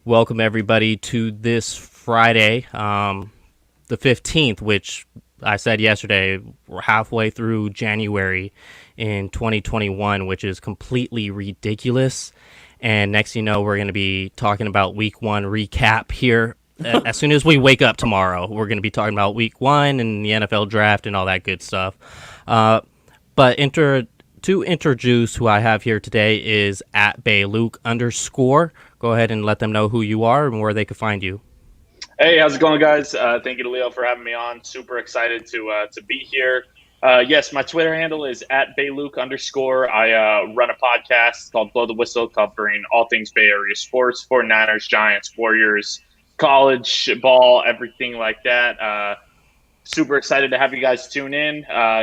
Welcome everybody to this Friday, the 15th, which I said yesterday, we're halfway through January in 2021, which is completely ridiculous. And next, we're going to be talking about week one recap here. As soon as we wake up tomorrow, we're going to be talking about week one and the NFL draft and all that good stuff. But to introduce who I have here today is at Bayluke _ Go ahead and let them know who you are and where they can find you. Hey, how's it going, guys? Thank you to Leo for having me on. Super excited to be here. Yes, my Twitter handle is at Bayluke _ I run a podcast called Blow the Whistle, covering all things Bay Area sports, 49ers, Giants, Warriors, college ball, everything like that. Super excited to have you guys tune in.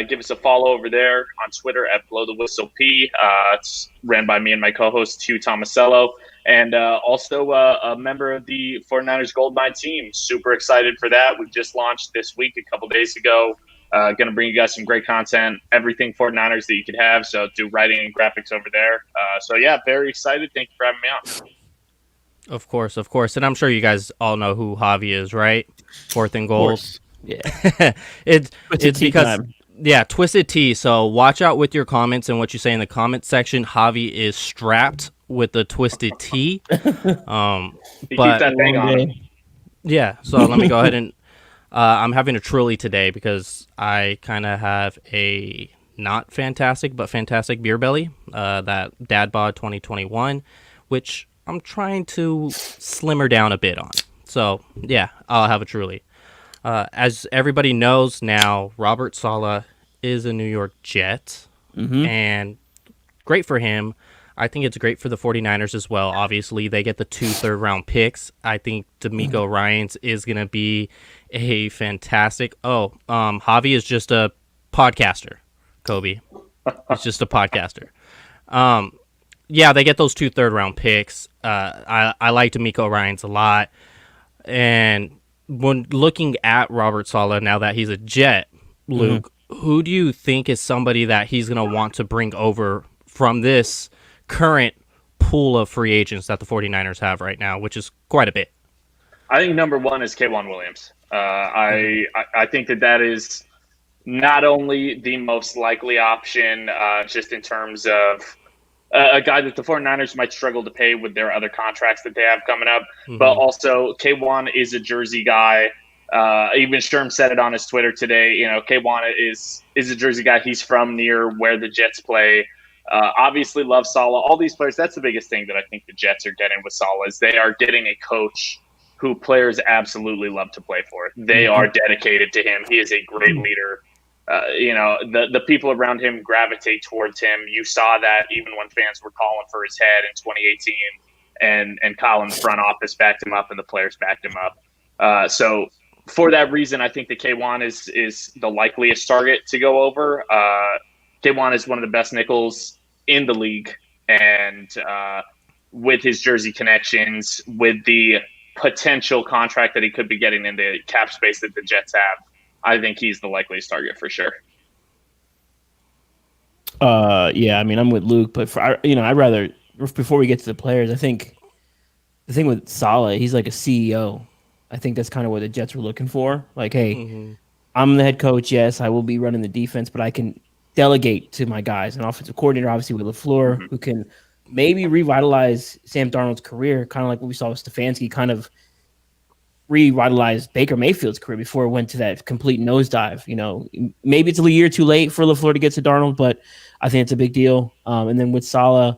Give us a follow over there on Twitter at Blow the Whistle P. It's ran by me and my co-host, Hugh Tomasello. And also a member of the 49ers Goldmine team. Super excited for that. We just launched this week a couple days ago. Going to bring you guys some great content, everything 49ers that you could have. So do writing and graphics over there. Very excited. Thank you for having me on. Of course. And I'm sure you guys all know who Javi is, right? Fourth and goal. Yeah. it's because time. Yeah, Twisted Tea. So watch out with your comments and what you say in the comment section. Javi is strapped with the Twisted Tea. Keep that thing on. Yeah, so let me go ahead and I'm having a Truly today because I kind of have a not fantastic but fantastic beer belly, that Dad Bod 2021, which I'm trying to slimmer down a bit on. So yeah, I'll have a Truly. As everybody knows now, Robert Saleh is a New York Jet, and great for him. I think it's great for the 49ers as well. Obviously, they get the 2 third-round picks. I think D'Amico Ryans is going to be a fantastic... Javi is just a podcaster, Kobe. He's just a podcaster. Yeah, they get those 2 third-round picks. I like D'Amico Ryans a lot. And when looking at Robert Saleh, now that he's a Jet, Luke, who do you think is somebody that he's going to want to bring over from this current pool of free agents that the 49ers have right now, which is quite a bit? I think number one is K'Wan Williams. I think that is not only the most likely option, just in terms of a guy that the 49ers might struggle to pay with their other contracts that they have coming up, but also K'Wan is a Jersey guy. Even Sherman said it on his Twitter today. K'Wan is a Jersey guy. He's from near where the Jets play. Obviously love Saleh. All these players, that's the biggest thing that I think the Jets are getting with Saleh is they are getting a coach who players absolutely love to play for. They are dedicated to him. He is a great leader. The people around him gravitate towards him. You saw that even when fans were calling for his head in 2018 and Colin front office backed him up and the players backed him up. So for that reason, I think that K'Wan is the likeliest target to go over. K'Wan is one of the best nickels in the league, and with his Jersey connections, with the potential contract that he could be getting in the cap space that the Jets have, I think he's the likeliest target for sure. Yeah, I mean, I'm with Luke, but I'd rather, before we get to the players, I think the thing with Saleh, he's like a CEO. I think that's kind of what the Jets were looking for. Like, hey, I'm the head coach. Yes, I will be running the defense, but I can delegate to my guys. An offensive coordinator, obviously, with LaFleur, who can maybe revitalize Sam Darnold's career, kind of like what we saw with Stefanski, kind of revitalized Baker Mayfield's career before it went to that complete nosedive. Maybe it's a year too late for LaFleur to get to Darnold, but I think it's a big deal. And then with Saleh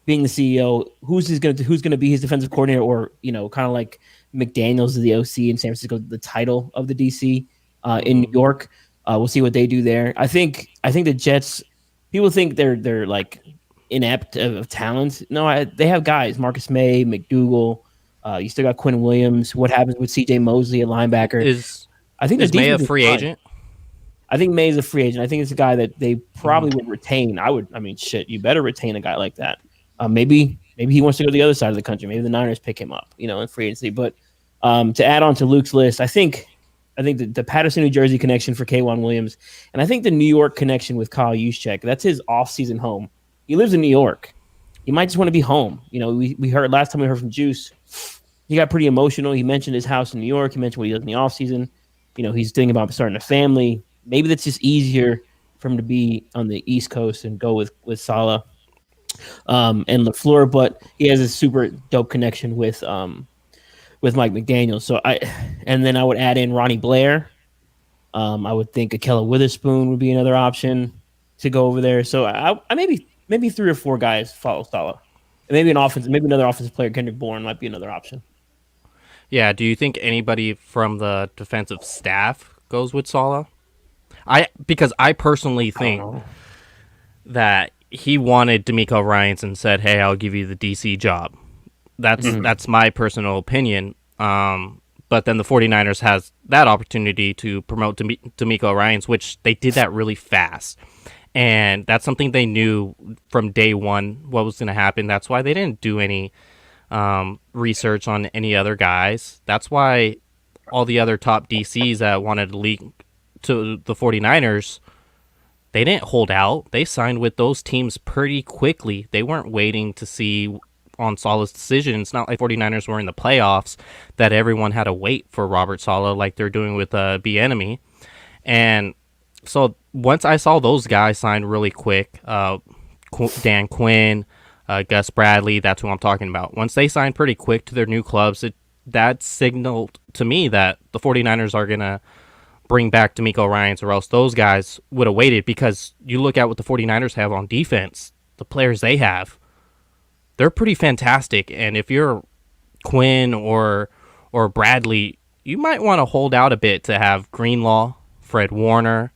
being the CEO, who's going to be his defensive coordinator, or kind of like McDaniels is the OC in San Francisco, the title of the DC in New York. We'll see what they do there. I think the Jets, people think they're like inept of talent. No, they have guys: Marcus May, McDougal. You still got Quinn Williams. What happens with C.J. Mosley, a linebacker? Is May a free agent? I think May is a free agent. I think it's a guy that they probably would retain. You better retain a guy like that. Maybe he wants to go to the other side of the country. Maybe the Niners pick him up, in free agency. But to add on to Luke's list, I think the Patterson, New Jersey connection for K'Wan Williams, and I think the New York connection with Kyle Juszczyk, that's his off-season home. He lives in New York. He might just want to be home. We heard last time we heard from Juice, he got pretty emotional. He mentioned his house in New York. He mentioned what he does in the offseason. He's thinking about starting a family. Maybe that's just easier for him to be on the East Coast and go with Saleh and LaFleur, but he has a super dope connection with Mike McDaniel. So then I would add in Ronnie Blair. I would think Akella Witherspoon would be another option to go over there. So I maybe 3 or 4 guys follow Saleh. Maybe another offensive player, Kendrick Bourne, might be another option. Yeah, do you think anybody from the defensive staff goes with Saleh? Because I personally think that he wanted D'Amico Ryans and said, "Hey, I'll give you the DC job." That's my personal opinion. But then the 49ers has that opportunity to promote D'Amico Ryans, which they did that really fast. And that's something they knew from day one what was going to happen. That's why they didn't do any research on any other guys. That's why all the other top DCs that wanted to leak to the 49ers, they didn't hold out. They signed with those teams pretty quickly. They weren't waiting to see on Saleh's decision. It's not like 49ers were in the playoffs that everyone had to wait for Robert Saleh like they're doing with Bieniemy. And so once I saw those guys sign really quick, Dan Quinn, Gus Bradley, that's who I'm talking about. Once they signed pretty quick to their new clubs, that signaled to me that the 49ers are going to bring back D'Amico Ryans, or else those guys would have waited, because you look at what the 49ers have on defense, the players they have, they're pretty fantastic. And if you're Quinn or Bradley, you might want to hold out a bit to have Greenlaw, Fred Warner,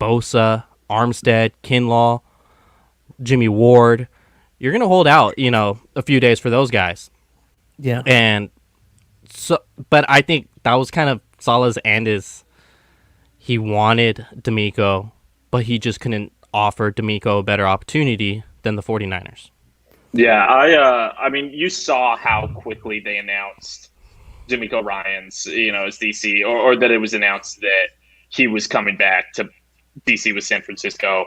Bosa, Armstead, Kinlaw, Jimmy Ward. You're going to hold out, a few days for those guys. Yeah. And so, but I think that was kind of Saleh's and he wanted D'Amico, but he just couldn't offer D'Amico a better opportunity than the 49ers. Yeah, I mean, you saw how quickly they announced D'Amico Ryans, as DC, or that it was announced that he was coming back to DC with San Francisco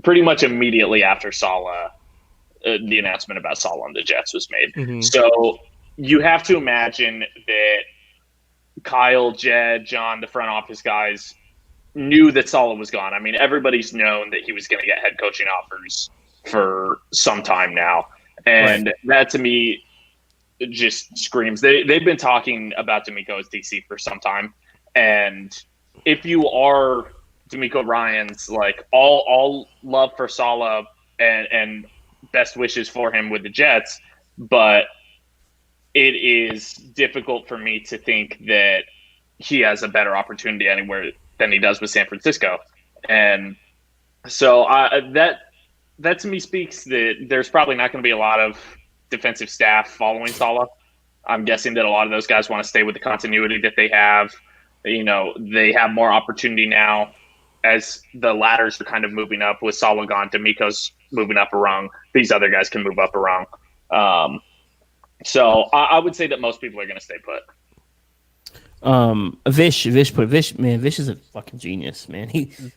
pretty much immediately after Saleh, the announcement about Saleh and the Jets was made. Mm-hmm. So you have to imagine that Kyle, Jed, John, the front office guys knew that Saleh was gone. I mean, everybody's known that he was going to get head coaching offers for some time now. And that to me just screams. They've been talking about D'Amico as DC for some time. And if you are D'Amico Ryans, like all love for Saleh and best wishes for him with the Jets, but it is difficult for me to think that he has a better opportunity anywhere than he does with San Francisco. And so that to me speaks that there's probably not going to be a lot of defensive staff following Saleh. I'm guessing that a lot of those guys want to stay with the continuity that they have. They have more opportunity now as the ladders are kind of moving up with Saleh gone. D'Amico's moving up a rung. These other guys can move up a rung. So I would say that most people are going to stay put. Vish is a fucking genius, man.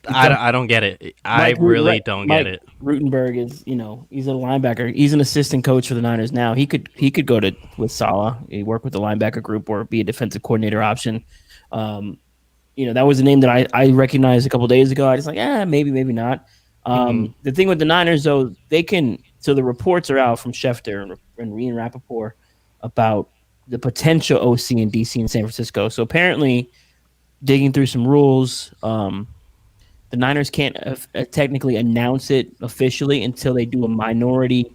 I don't get it. I really don't get it. Rutenberg is, he's a linebacker. He's an assistant coach for the Niners now. He could go with Saleh. He work with the linebacker group or be a defensive coordinator option. That was a name that I recognized a couple days ago. I was like, maybe not. The thing with the Niners, though, so the reports are out from Schefter and Ian Rappaport about the potential OC and DC in San Francisco. So apparently, digging through some rules, the Niners can't technically announce it officially until they do a minority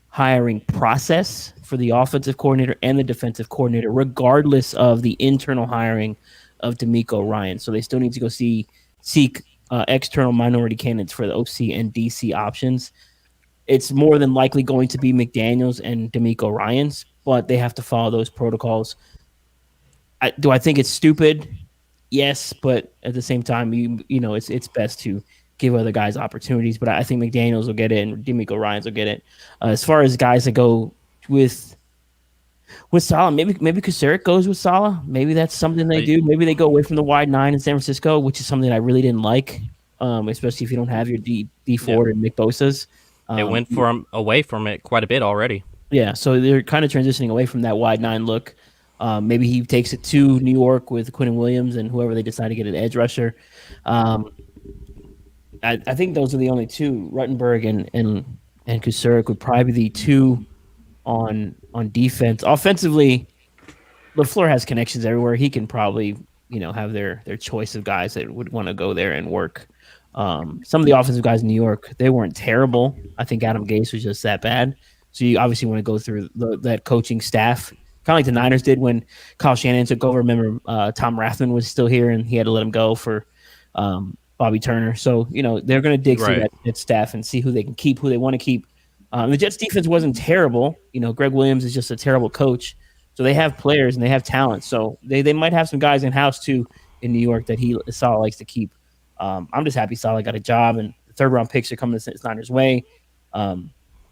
hiring process for the offensive coordinator and the defensive coordinator, regardless of the internal hiring of D'Amico Ryans. So they still need to go seek external minority candidates for the OC and DC options. It's more than likely going to be McDaniels and D'Amico Ryans, but they have to follow those protocols. Do I think it's stupid? Yes, but at the same time, it's best to give other guys opportunities. But I think McDaniels will get it and D'Amico Ryans will get it. As far as guys that go with Saleh, maybe Kasarik goes with Saleh. Maybe that's something they do. Maybe they go away from the wide 9 in San Francisco, which is something I really didn't like, especially if you don't have your D Ford and Nick Bosa's. It went away from it quite a bit already. Yeah, so they're kind of transitioning away from that wide 9 look. Maybe he takes it to New York with Quinn Williams and whoever they decide to get an edge rusher. Um, I think those are the only two. Ruttenberg and Kusurek would probably be the two on defense. Offensively, LaFleur has connections everywhere. He can probably have their choice of guys that would want to go there and work. Some of the offensive guys in New York, they weren't terrible. I think Adam Gase was just that bad. So you obviously want to go through that coaching staff, kind of like the Niners did when Kyle Shanahan took over. Remember, Tom Rathman was still here, and he had to let him go for Bobby Turner. So they're going to dig through that staff and see who they can keep, who they want to keep. The Jets defense wasn't terrible. Greg Williams is just a terrible coach. So they have players and they have talent. So they might have some guys in house too in New York that Saleh likes to keep. I'm just happy Saleh got a job, and the third round picks are coming the Niners' way.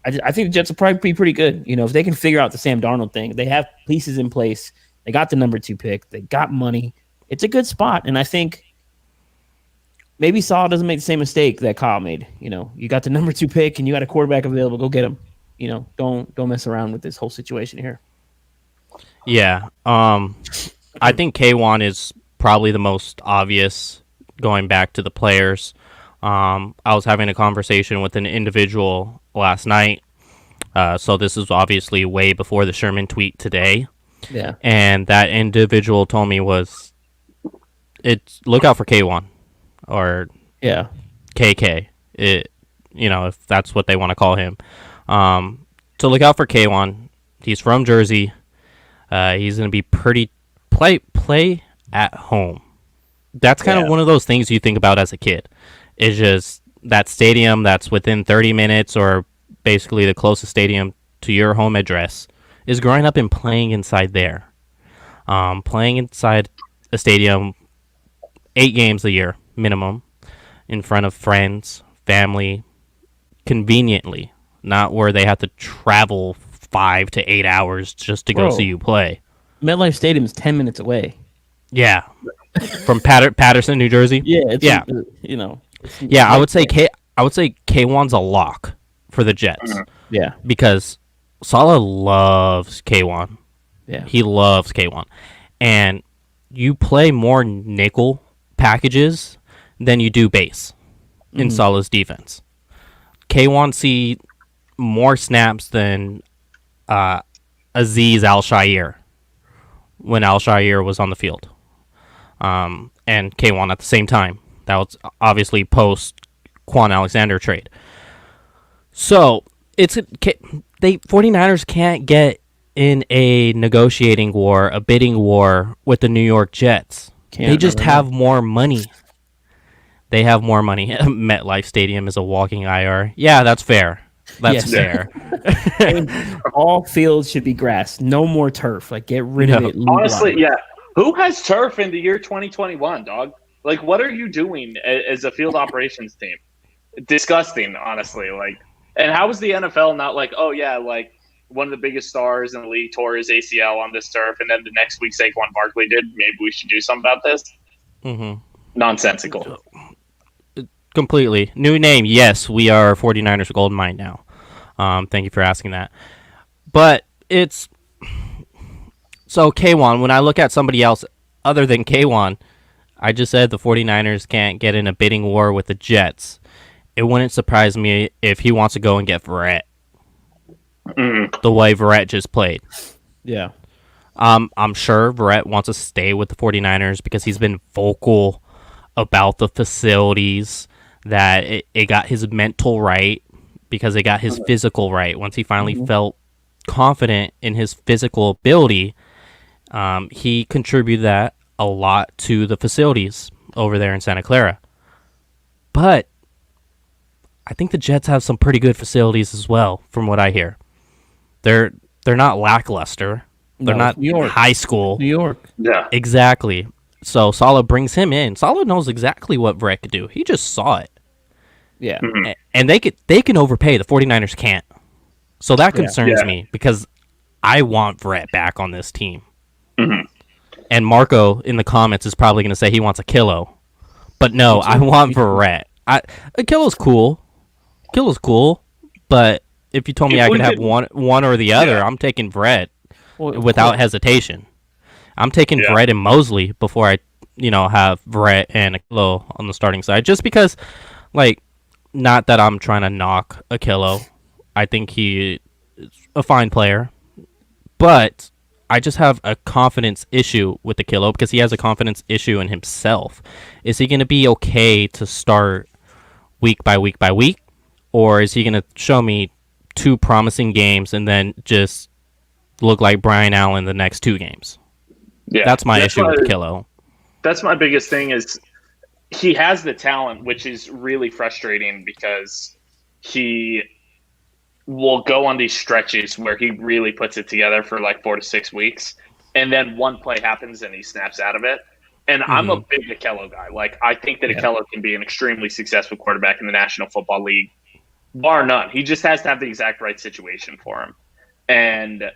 I think the Jets will probably be pretty good. If they can figure out the Sam Darnold thing, they have pieces in place. They got the number 2 pick. They got money. It's a good spot, and I think maybe Saleh doesn't make the same mistake that Kyle made. You got the number 2 pick and you got a quarterback available. Go get him. Don't mess around with this whole situation here. Yeah. I think K1 is probably the most obvious going back to the players. I was having a conversation with an individual last night. So this is obviously way before the Sherman tweet today. Yeah. And that individual told me look out for K1 or KK. If that's what they want to call him. So look out for K1. He's from Jersey. He's going to be pretty play at home. That's kind of one of those things you think about as a kid. It's just that stadium that's within 30 minutes or basically the closest stadium to your home address is growing up and playing inside there. Playing inside a stadium 8 games a year minimum in front of friends, family, conveniently, not where they have to travel 5 to 8 hours just to go see you play. MetLife Stadium is 10 minutes away. Yeah. From Patterson, New Jersey? Yeah. Yeah, I would say K1's a lock for the Jets. Yeah. Because Saleh loves K1. Yeah. He loves K1. And you play more nickel packages than you do base in Saleh's defense. K1 see more snaps than Azeez Al-Shaair when Al-Shaair was on the field. And K1 at the same time. That was obviously post Quan Alexander trade. So it's 49ers can't get in a negotiating war, a bidding war with the New York Jets. They just have more money. They have more money. MetLife Stadium is a walking IR. Yeah, that's fair. That's fair. All fields should be grass. No more turf. Get rid of it. Honestly, yeah. Who has turf in the year 2021, dog? What are you doing as a field operations team? Disgusting, honestly. And how is the NFL not one of the biggest stars in the league tore his ACL on this turf, and then the next week Saquon Barkley did? Maybe we should do something about this. Mm-hmm. Nonsensical. Completely. New name, yes, we are 49ers Gold Mine now. Thank you for asking that. But it's... So K1, when I look at somebody else other than K1, I just said the 49ers can't get in a bidding war with the Jets. It wouldn't surprise me if he wants to go and get Verrett. The way Verrett just played. Yeah. I'm sure Verrett wants to stay with the 49ers because he's been vocal about the facilities, that it got his mental right because it got his physical right. Once he finally felt confident in his physical ability, he contributed that a lot to the facilities over there in Santa Clara. But I think the Jets have some pretty good facilities as well, from what I hear. They're not lackluster. They're not high school. New York. Yeah. Exactly. So Saleh brings him in. Saleh knows exactly what Verrett could do. He just saw it. Yeah. And they can overpay. The 49ers can't. So that concerns me because I want Verrett back on this team. And Marco in the comments is probably going to say he wants a kilo. But no, I want Verrett. A kilo's cool. But if you told me I could have one or the other, I'm taking Verrett without hesitation. I'm taking Verrett and Mosley before I, have Verrett and Akilo on the starting side. Just because, not that I'm trying to knock Akilo. I think he is a fine player. But I just have a confidence issue with Akilo because he has a confidence issue in himself. Is he going to be okay to start week by week by week? Or is he going to show me 2 promising games and then just look like Brian Allen the next 2 games? Yeah, that's my issue with Akilo. That's my biggest thing is he has the talent, which is really frustrating because he will go on these stretches where he really puts it together for like 4 to 6 weeks, and then one play happens and he snaps out of it. And I'm a big Akilo guy. Like, I think that Akilo can be an extremely successful quarterback in the National Football League, bar none. He just has to have the exact right situation for him. And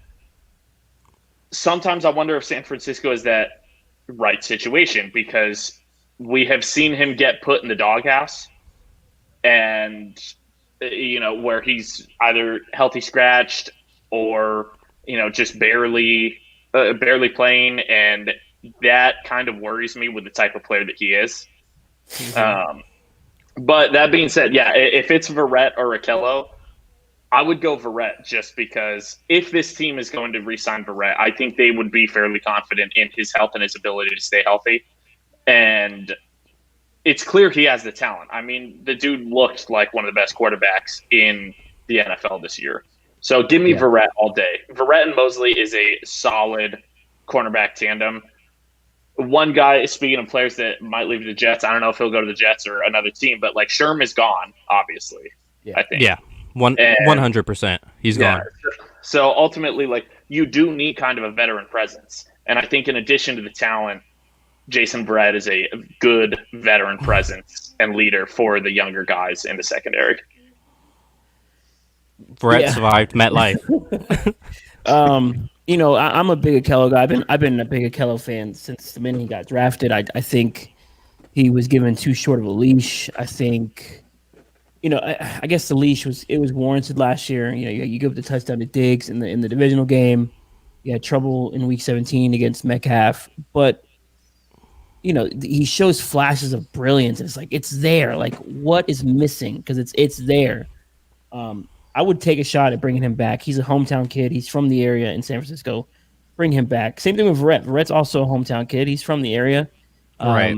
sometimes I wonder if San Francisco is that right situation because we have seen him get put in the doghouse and, where he's either healthy scratched or, just barely playing. And that kind of worries me with the type of player that he is. But that being said, if it's Verrett or Akilo, I would go Verrett just because if this team is going to re-sign Verrett, I think they would be fairly confident in his health and his ability to stay healthy. And it's clear he has the talent. I mean, the dude looked like one of the best quarterbacks in the NFL this year. So give me Verrett all day. Verrett and Mosley is a solid cornerback tandem. One guy, speaking of players that might leave the Jets, I don't know if he'll go to the Jets or another team, but like Sherman is gone, obviously. I think. Yeah. 100%. He's gone. So ultimately, like, you do need kind of a veteran presence. And I think in addition to the talent, Jason Verrett is a good veteran presence and leader for the younger guys in the secondary. Verrett survived MetLife. I'm a big Akilo guy. I've been a big Akilo fan since the minute he got drafted. I think he was given too short of a leash. I think I guess the leash was warranted last year. You give the touchdown to Diggs in the divisional game. You had trouble in Week 17 against Metcalf, but he shows flashes of brilliance. And it's like it's there. Like what is missing? Because it's there. I would take a shot at bringing him back. He's a hometown kid. He's from the area in San Francisco. Bring him back. Same thing with Verrett. Verrett's also a hometown kid. He's from the area. Right.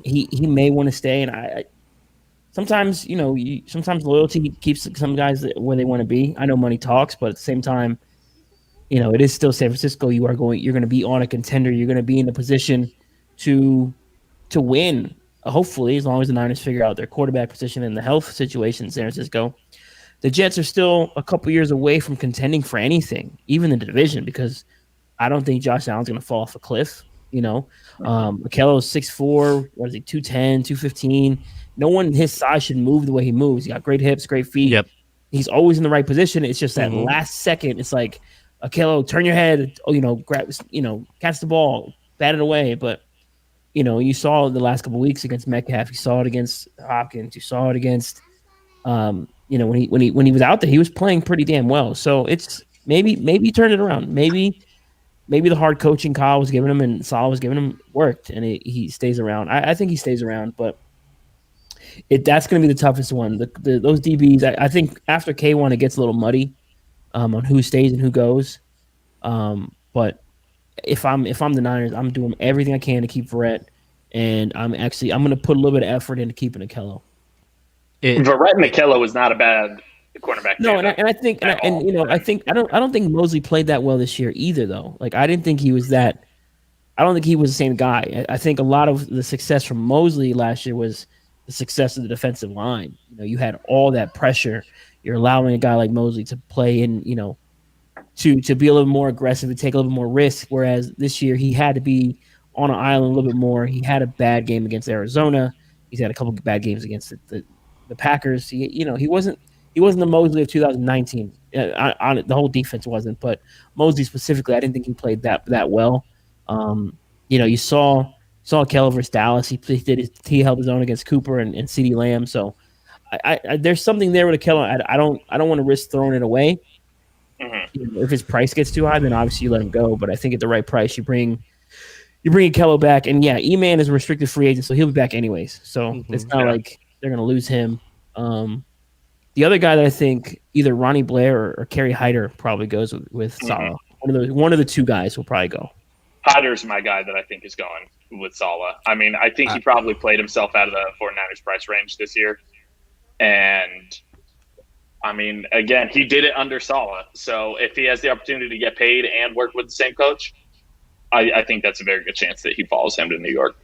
He may want to stay, and I sometimes sometimes loyalty keeps some guys where they want to be. I know money talks, but at the same time, it is still San Francisco. You're going to be on a contender. You're going to be in a position to win. Hopefully, as long as the Niners figure out their quarterback position and the health situation in San Francisco. The Jets are still a couple years away from contending for anything, even in the division, because I don't think Josh Allen's going to fall off a cliff. Akilo is 6'4", what is he, 210, 215. No one his size should move the way he moves. He got great hips, great feet. Yep. He's always in the right position. It's just that last second, it's like, Akilo, turn your head, grab, catch the ball, bat it away. But, you saw the last couple of weeks against Metcalf. You saw it against Hopkins. You saw it against when he was out there, he was playing pretty damn well. So it's maybe he turned it around. Maybe the hard coaching Kyle was giving him and Saleh was giving him worked, and he stays around. I think he stays around, but that's going to be the toughest one. Those DBs, I think after K1 it gets a little muddy on who stays and who goes. But if I'm the Niners, I'm doing everything I can to keep Verrett, and I'm going to put a little bit of effort into keeping Akilo. Verrett and Akilo was not a bad cornerback. No, and I think, I don't think Mosley played that well this year either, though. Like I didn't think he was that. I don't think he was the same guy. I think a lot of the success from Mosley last year was the success of the defensive line. You had all that pressure. You're allowing a guy like Mosley to play in, to be a little more aggressive and take a little bit more risk. Whereas this year he had to be on an island a little bit more. He had a bad game against Arizona. He's had a couple of bad games against the Packers. He wasn't the Mosley of 2019. The whole defense wasn't, but Mosley specifically, I didn't think he played that well. You saw Kell versus Dallas. He held his own against Cooper and CeeDee Lamb. So there's something there with a Kello. I don't want to risk throwing it away. Mm-hmm. If his price gets too high, then obviously you let him go. But I think at the right price, you bring Kello back, and yeah, E-Man is a restricted free agent, so he'll be back anyways. So it's not like they're gonna lose him. The other guy that I think either Ronnie Blair or Kerry Hyder probably goes with Saleh. One of the two guys will probably go. Hyder's my guy that I think is going with Saleh. I mean, I think he probably played himself out of the 49ers price range this year. And, I mean, again, he did it under Saleh. So if he has the opportunity to get paid and work with the same coach, I think that's a very good chance that he follows him to New York.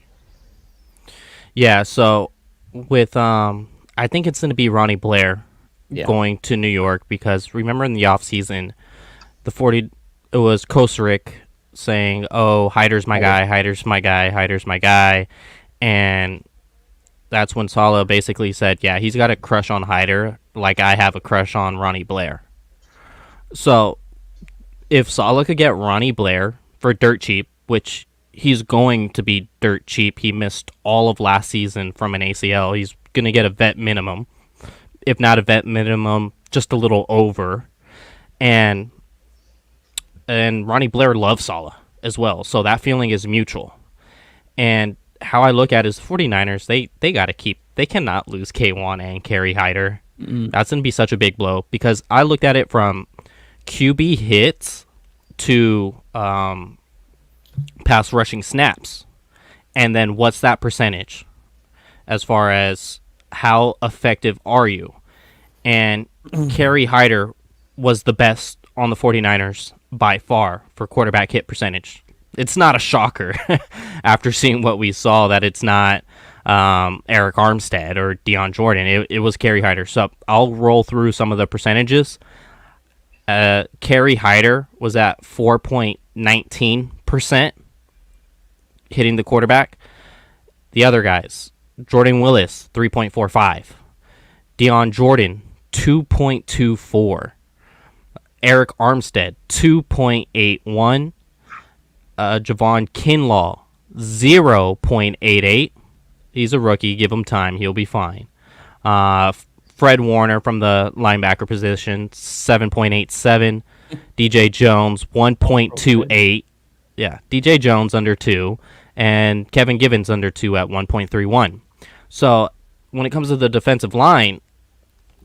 Yeah, so with I think it's going to be Ronnie Blair going to New York, because remember in the offseason, it was Juszczyk saying, "Oh, Hyder's my guy, Hyder's my guy, Hyder's my guy," and that's when Saleh basically said, "Yeah, he's got a crush on Hyder, like I have a crush on Ronnie Blair." So if Saleh could get Ronnie Blair for dirt cheap, which he's going to be dirt cheap, he missed all of last season from an ACL. He's going to get a vet minimum, if not a vet minimum, just a little over, and Ronnie Blair loves Saleh as well, so that feeling is mutual. And how I look at it is 49ers, they got to keep, they cannot lose K1 and Kerry Hyder. That's going to be such a big blow, because I looked at it from QB hits to pass rushing snaps, and then what's that percentage as far as how effective are you? And Kerry Hyder was the best on the 49ers by far for quarterback hit percentage. It's not a shocker after seeing what we saw that it's not Eric Armstead or Deion Jordan. It was Kerry Hyder. So I'll roll through some of the percentages. Kerry Hyder was at 4.19% hitting the quarterback. The other guys, Jordan Willis, 3.45. Deion Jordan, 2.24. Eric Armstead, 2.81. Javon Kinlaw, 0.88. He's a rookie. Give him time. He'll be fine. Fred Warner from the linebacker position, 7.87. DJ Jones, 1.28. Yeah, DJ Jones under 2. And Kevin Givens under 2 at 1.31. So when it comes to the defensive line,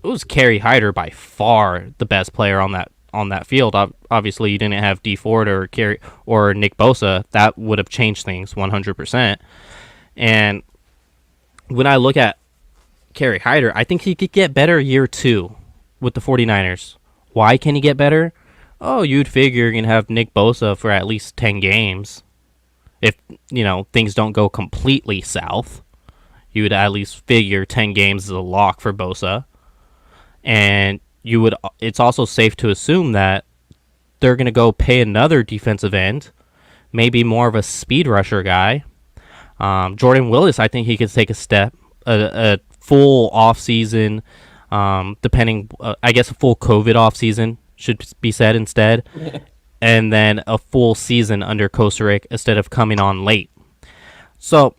it was Kerry Hyder by far the best player on that field. Obviously, you didn't have D Ford or Nick Bosa. That would have changed things 100%. And when I look at Kerry Hyder, I think he could get better year 2 with the 49ers. Why can he get better? Oh, you'd figure you're going to have Nick Bosa for at least 10 games. If, things don't go completely south, you would at least figure 10 games is a lock for Bosa. And it's also safe to assume that they're going to go pay another defensive end, maybe more of a speed rusher guy. Jordan Willis, I think he could take a step, a full offseason, depending, I guess a full COVID offseason should be said instead, and then a full season under Juszczyk instead of coming on late. So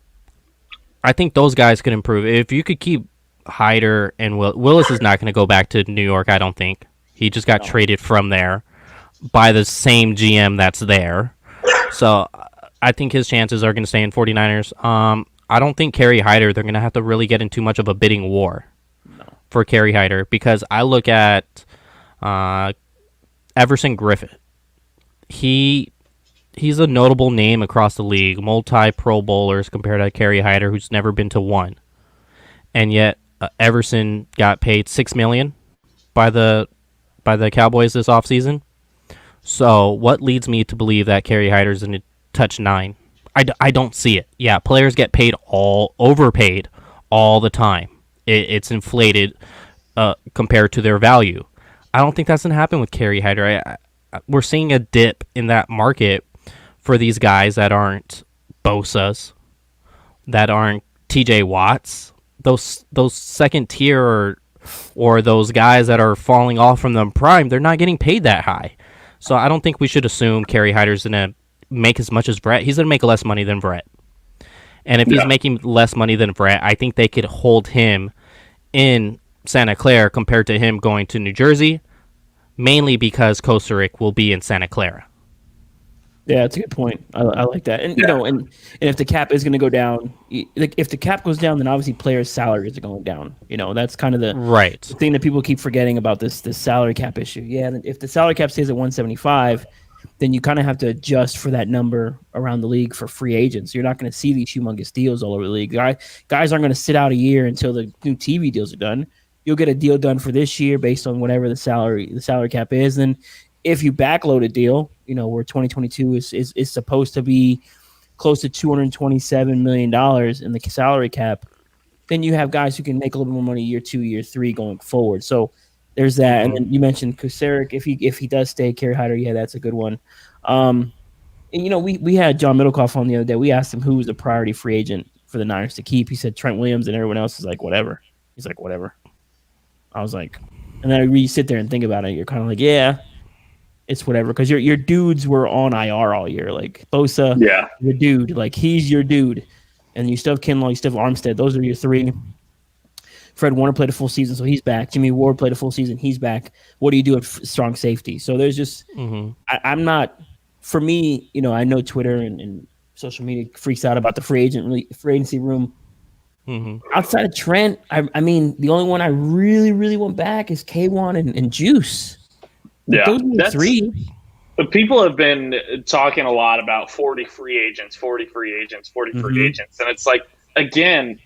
I think those guys could improve. If you could keep Hyder and Willis is not going to go back to New York, I don't think. He just got traded from there by the same GM that's there. So I think his chances are going to stay in 49ers. I don't think Kerry Hyder, they're going to have to really get in too much of a bidding war for Kerry Hyder, because I look at Everson Griffith. He's a notable name across the league, multi-Pro Bowlers compared to Kerry Hyder, who's never been to one. And yet Everson got paid $6 million by the Cowboys this offseason. So what leads me to believe that Kerry Hyder's going to touch 9? I don't see it. Yeah, players get overpaid all the time. It's inflated compared to their value. I don't think that's going to happen with Kerry Hyder. We're seeing a dip in that market for these guys that aren't Bosa's, that aren't TJ Watts, those second tier or those guys that are falling off from the prime. They're not getting paid that high. So I don't think we should assume Kerry Hyder's going to make as much as Brett. He's going to make less money than Brett. And if he's making less money than Brett, I think they could hold him in Santa Clara compared to him going to New Jersey, mainly because Kocurek will be in Santa Clara. Yeah, that's a good point. I like that. And, and if the cap is going to go down, if the cap goes down, then obviously players' salaries are going down. That's kind of the thing that people keep forgetting about this salary cap issue. Yeah, if the salary cap stays at 175, then you kind of have to adjust for that number around the league for free agents. You're not going to see these humongous deals all over the league. Guys aren't going to sit out a year until the new TV deals are done. You'll get a deal done for this year based on whatever the salary cap is. Then if you backload a deal, where 2022 is supposed to be close to $227 million in the salary cap, then you have guys who can make a little more money year 2, year 3 going forward. So there's that. And then you mentioned Kocurek. If he does stay, Kerry Hyder, yeah, that's a good one. And we had John Middlecoff on the other day. We asked him who was the priority free agent for the Niners to keep. He said Trent Williams, and everyone else is like, whatever. He's like, whatever. I was like, and then you sit there and think about it. You're kind of like, yeah, it's whatever, because your dudes were on IR all year. Like Bosa, your dude, like he's your dude, and you still have Kinlaw, you still have Armstead. Those are your three. Fred Warner played a full season, so he's back. Jimmy Ward played a full season, he's back. What do you do at strong safety? So there's just, I'm not. For me, I know Twitter and social media freaks out about the free agency room. Outside of Trent, I mean, the only one I really, really want back is K1 and Juice. Yeah, those are the three. People have been talking a lot about 40 free agents, 40 free agents, 40 free agents. And it's like, again,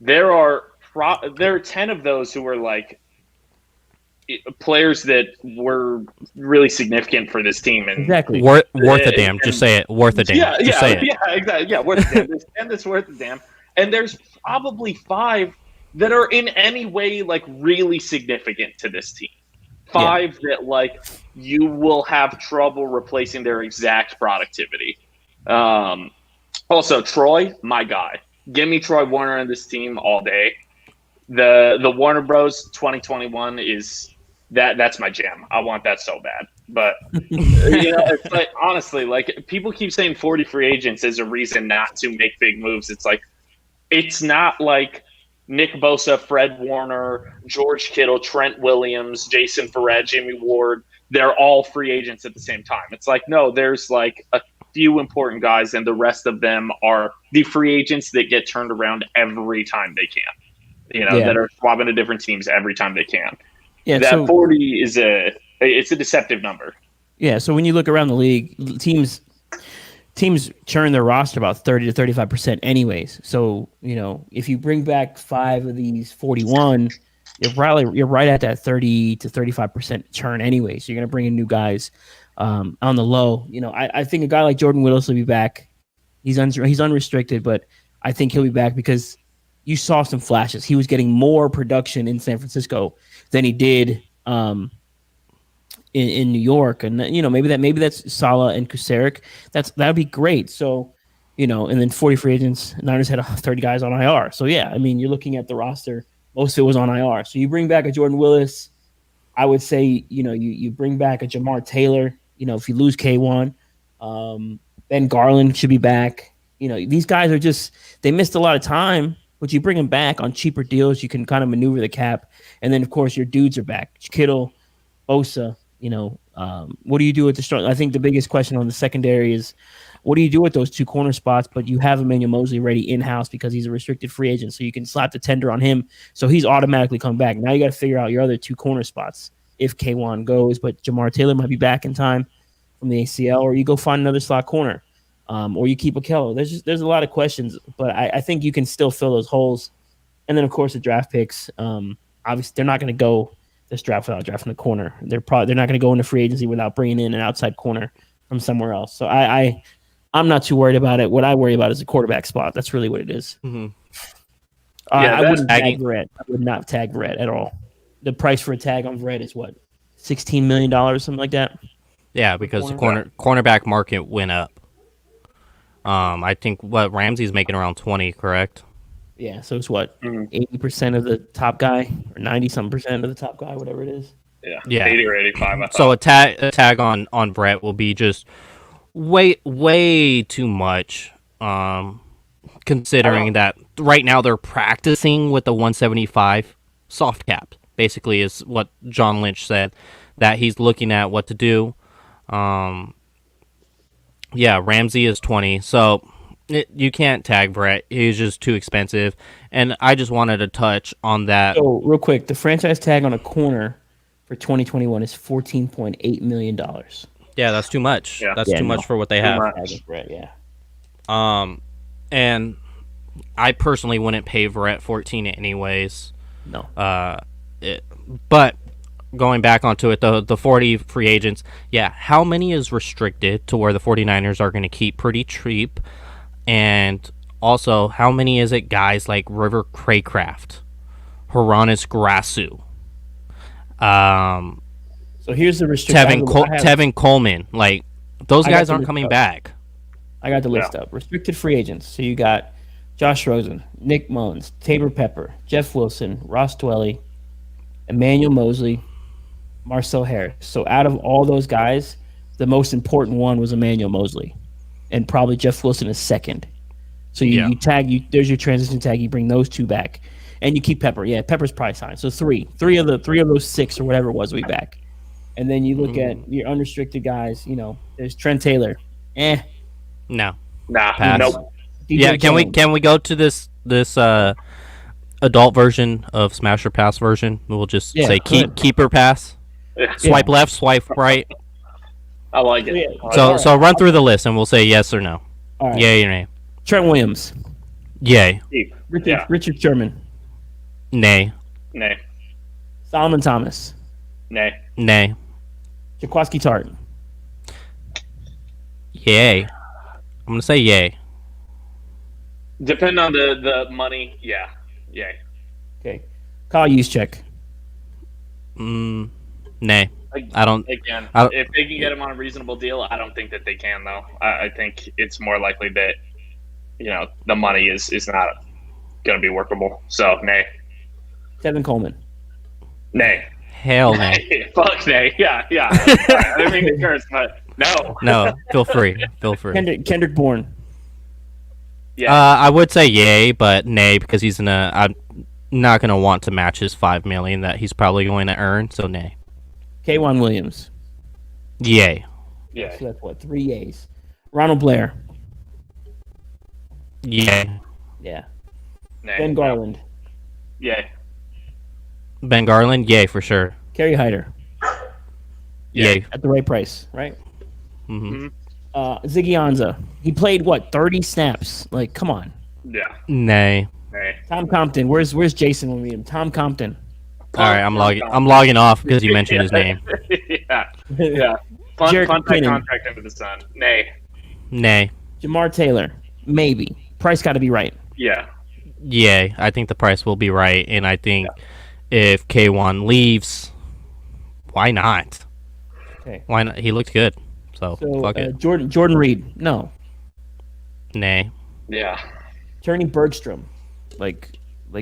there are 10 of those who were like players that were really significant for this team. And exactly. Worth a damn. Just say it. Worth a damn. Yeah, exactly. Yeah, worth a damn. There's 10 that's worth a damn. And there's probably 5 that are in any way like really significant to this team. 5 that like you will have trouble replacing their exact productivity. Also, Troy, my guy. Give me Troy Warner on this team all day. The Warner Bros 2021 is that's my jam. I want that so bad. But it's like honestly, like people keep saying 40 free agents is a reason not to make big moves. It's like it's not like Nick Bosa, Fred Warner, George Kittle, Trent Williams, Jason Verrett, Jimmy Ward. They're all free agents at the same time. It's like, no, there's like a few important guys, and the rest of them are the free agents that get turned around every time they can. That are swapping to different teams every time they can. Yeah, that 40 is it's a deceptive number. Yeah, so when you look around the league, teams churn their roster about 30 to 35% anyways. So, if you bring back 5 of these 41, you're right at that 30 to 35% churn anyway. So you're going to bring in new guys on the low. I think a guy like Jordan Willis will be back. He's unrestricted, but I think he'll be back because you saw some flashes. He was getting more production in San Francisco than he did in New York, and maybe that's Saleh and Kocurek. That'd be great. So, and then 40 free agents. Niners had 30 guys on IR. So yeah, I mean, you're looking at the roster. Most of it was on IR. So you bring back a Jordan Willis. I would say you bring back a Jamar Taylor. If you lose K1, Ben Garland should be back. These guys are they missed a lot of time, but you bring them back on cheaper deals. You can kind of maneuver the cap, and then of course your dudes are back. Kittle, Bosa. What do you do with the strong? I think the biggest question on the secondary is what do you do with those 2 corner spots? But you have Emmanuel Mosley ready in-house because he's a restricted free agent, so you can slap the tender on him. So he's automatically coming back. Now you got to figure out your other 2 corner spots if K1 goes, but Jamar Taylor might be back in time from the ACL, or you go find another slot corner, or you keep Okello. There's a lot of questions, but I think you can still fill those holes. And then of course the draft picks. Obviously they're not going to go this draft without drafting a corner. They're not going to go into free agency without bringing in an outside corner from somewhere else. So I'm not too worried about it. What I worry about is the quarterback spot. That's really what it is. I wouldn't tag Verrett. I would not tag Verrett at all. The price for a tag on Verrett is what, $16 million, something like that. Yeah, because the cornerback market went up. I think Ramsey's making around 20, correct? Yeah, so it's what, 80% of the top guy, or 90-something% of the top guy, whatever it is. Yeah, 80 or 85. So a tag on Brett will be just way too much, considering that right now they're practicing with the 175 soft capped. Basically, is what John Lynch said, that he's looking at what to do. Ramsey is 20, so you can't tag Brett. He's just too expensive. And I just wanted to touch on that. So, real quick, the franchise tag on a corner for 2021 is $14.8 million. Yeah, that's too much. Yeah. That's too much for what they have. Brett, yeah. And I personally wouldn't pay Verrett 14 anyways. No. But going back onto it, the 40 free agents, how many is restricted to where the 49ers are going to keep pretty cheap? And also, how many is it guys like River Craycraft, Horonis Grasu, so here's the restricted. Tevin Coleman, like those guys aren't coming back. I got the list up. Restricted free agents. So you got Josh Rosen, Nick Mullins, Tabor Pepper, Jeff Wilson, Ross Dwelly, Emmanuel Mosley, Marcel Harris. So out of all those guys, the most important one was Emmanuel Mosley, and probably Jeff Wilson is second. So you tag. There's your transition tag. You bring those two back, and you keep Pepper. Yeah, Pepper's probably signed. So three of those six or whatever it was will be back. And then you look at your unrestricted guys. There's Trent Taylor. No. Nah. Nope. DJ Can we go to this adult version of Smash or Pass version? We'll just say keeper pass. Swipe left, swipe right. I like it. So run through the list and we'll say yes or no. All right. Yay or nay. Trent Williams. Yay. Richard Sherman. Nay. Nay. Solomon Thomas. Nay. Nay. Jaquaski Tart. Yay. I'm gonna say yay. Depending on the money, yeah. Yay. Okay. Kyle Juszczyk. Nay. I don't. Again, if they can get him on a reasonable deal, I don't think that they can, though. I think it's more likely that, the money is not going to be workable. So, nay. Tevin Coleman. Nay. Hell nay. Fuck nay. Yeah. I didn't mean to curse, but no. No. Feel free. Kendrick Bourne. Yeah. I would say yay, but nay, because I'm not going to want to match his $5 million that he's probably going to earn. So nay. K'Wan Williams. Yay. Yeah. So that's what, 3 yays. Ronald Blair. Yay. Yeah. Nay. Ben Garland. Yay. Ben Garland, yay for sure. Kerry Hyder. Yay. At the right price, right? Mm-hmm. Ziggy Ansah. He played 30 snaps. Like, come on. Yeah. Nay. Nay. Tom Compton. Where's Jason when we meet him? Tom Compton. All right, I'm logging off because you mentioned his name. Yeah. Punt that Kinnan. contract into the sun. Nay. Nay. Jamar Taylor. Maybe. Price got to be right. Yeah. Yay. I think the price will be right, and I think if K1 leaves, why not? Okay. Why not? He looked good, so fuck it. Jordan Reed. No. Nay. Yeah. Turney Bergstrom. Like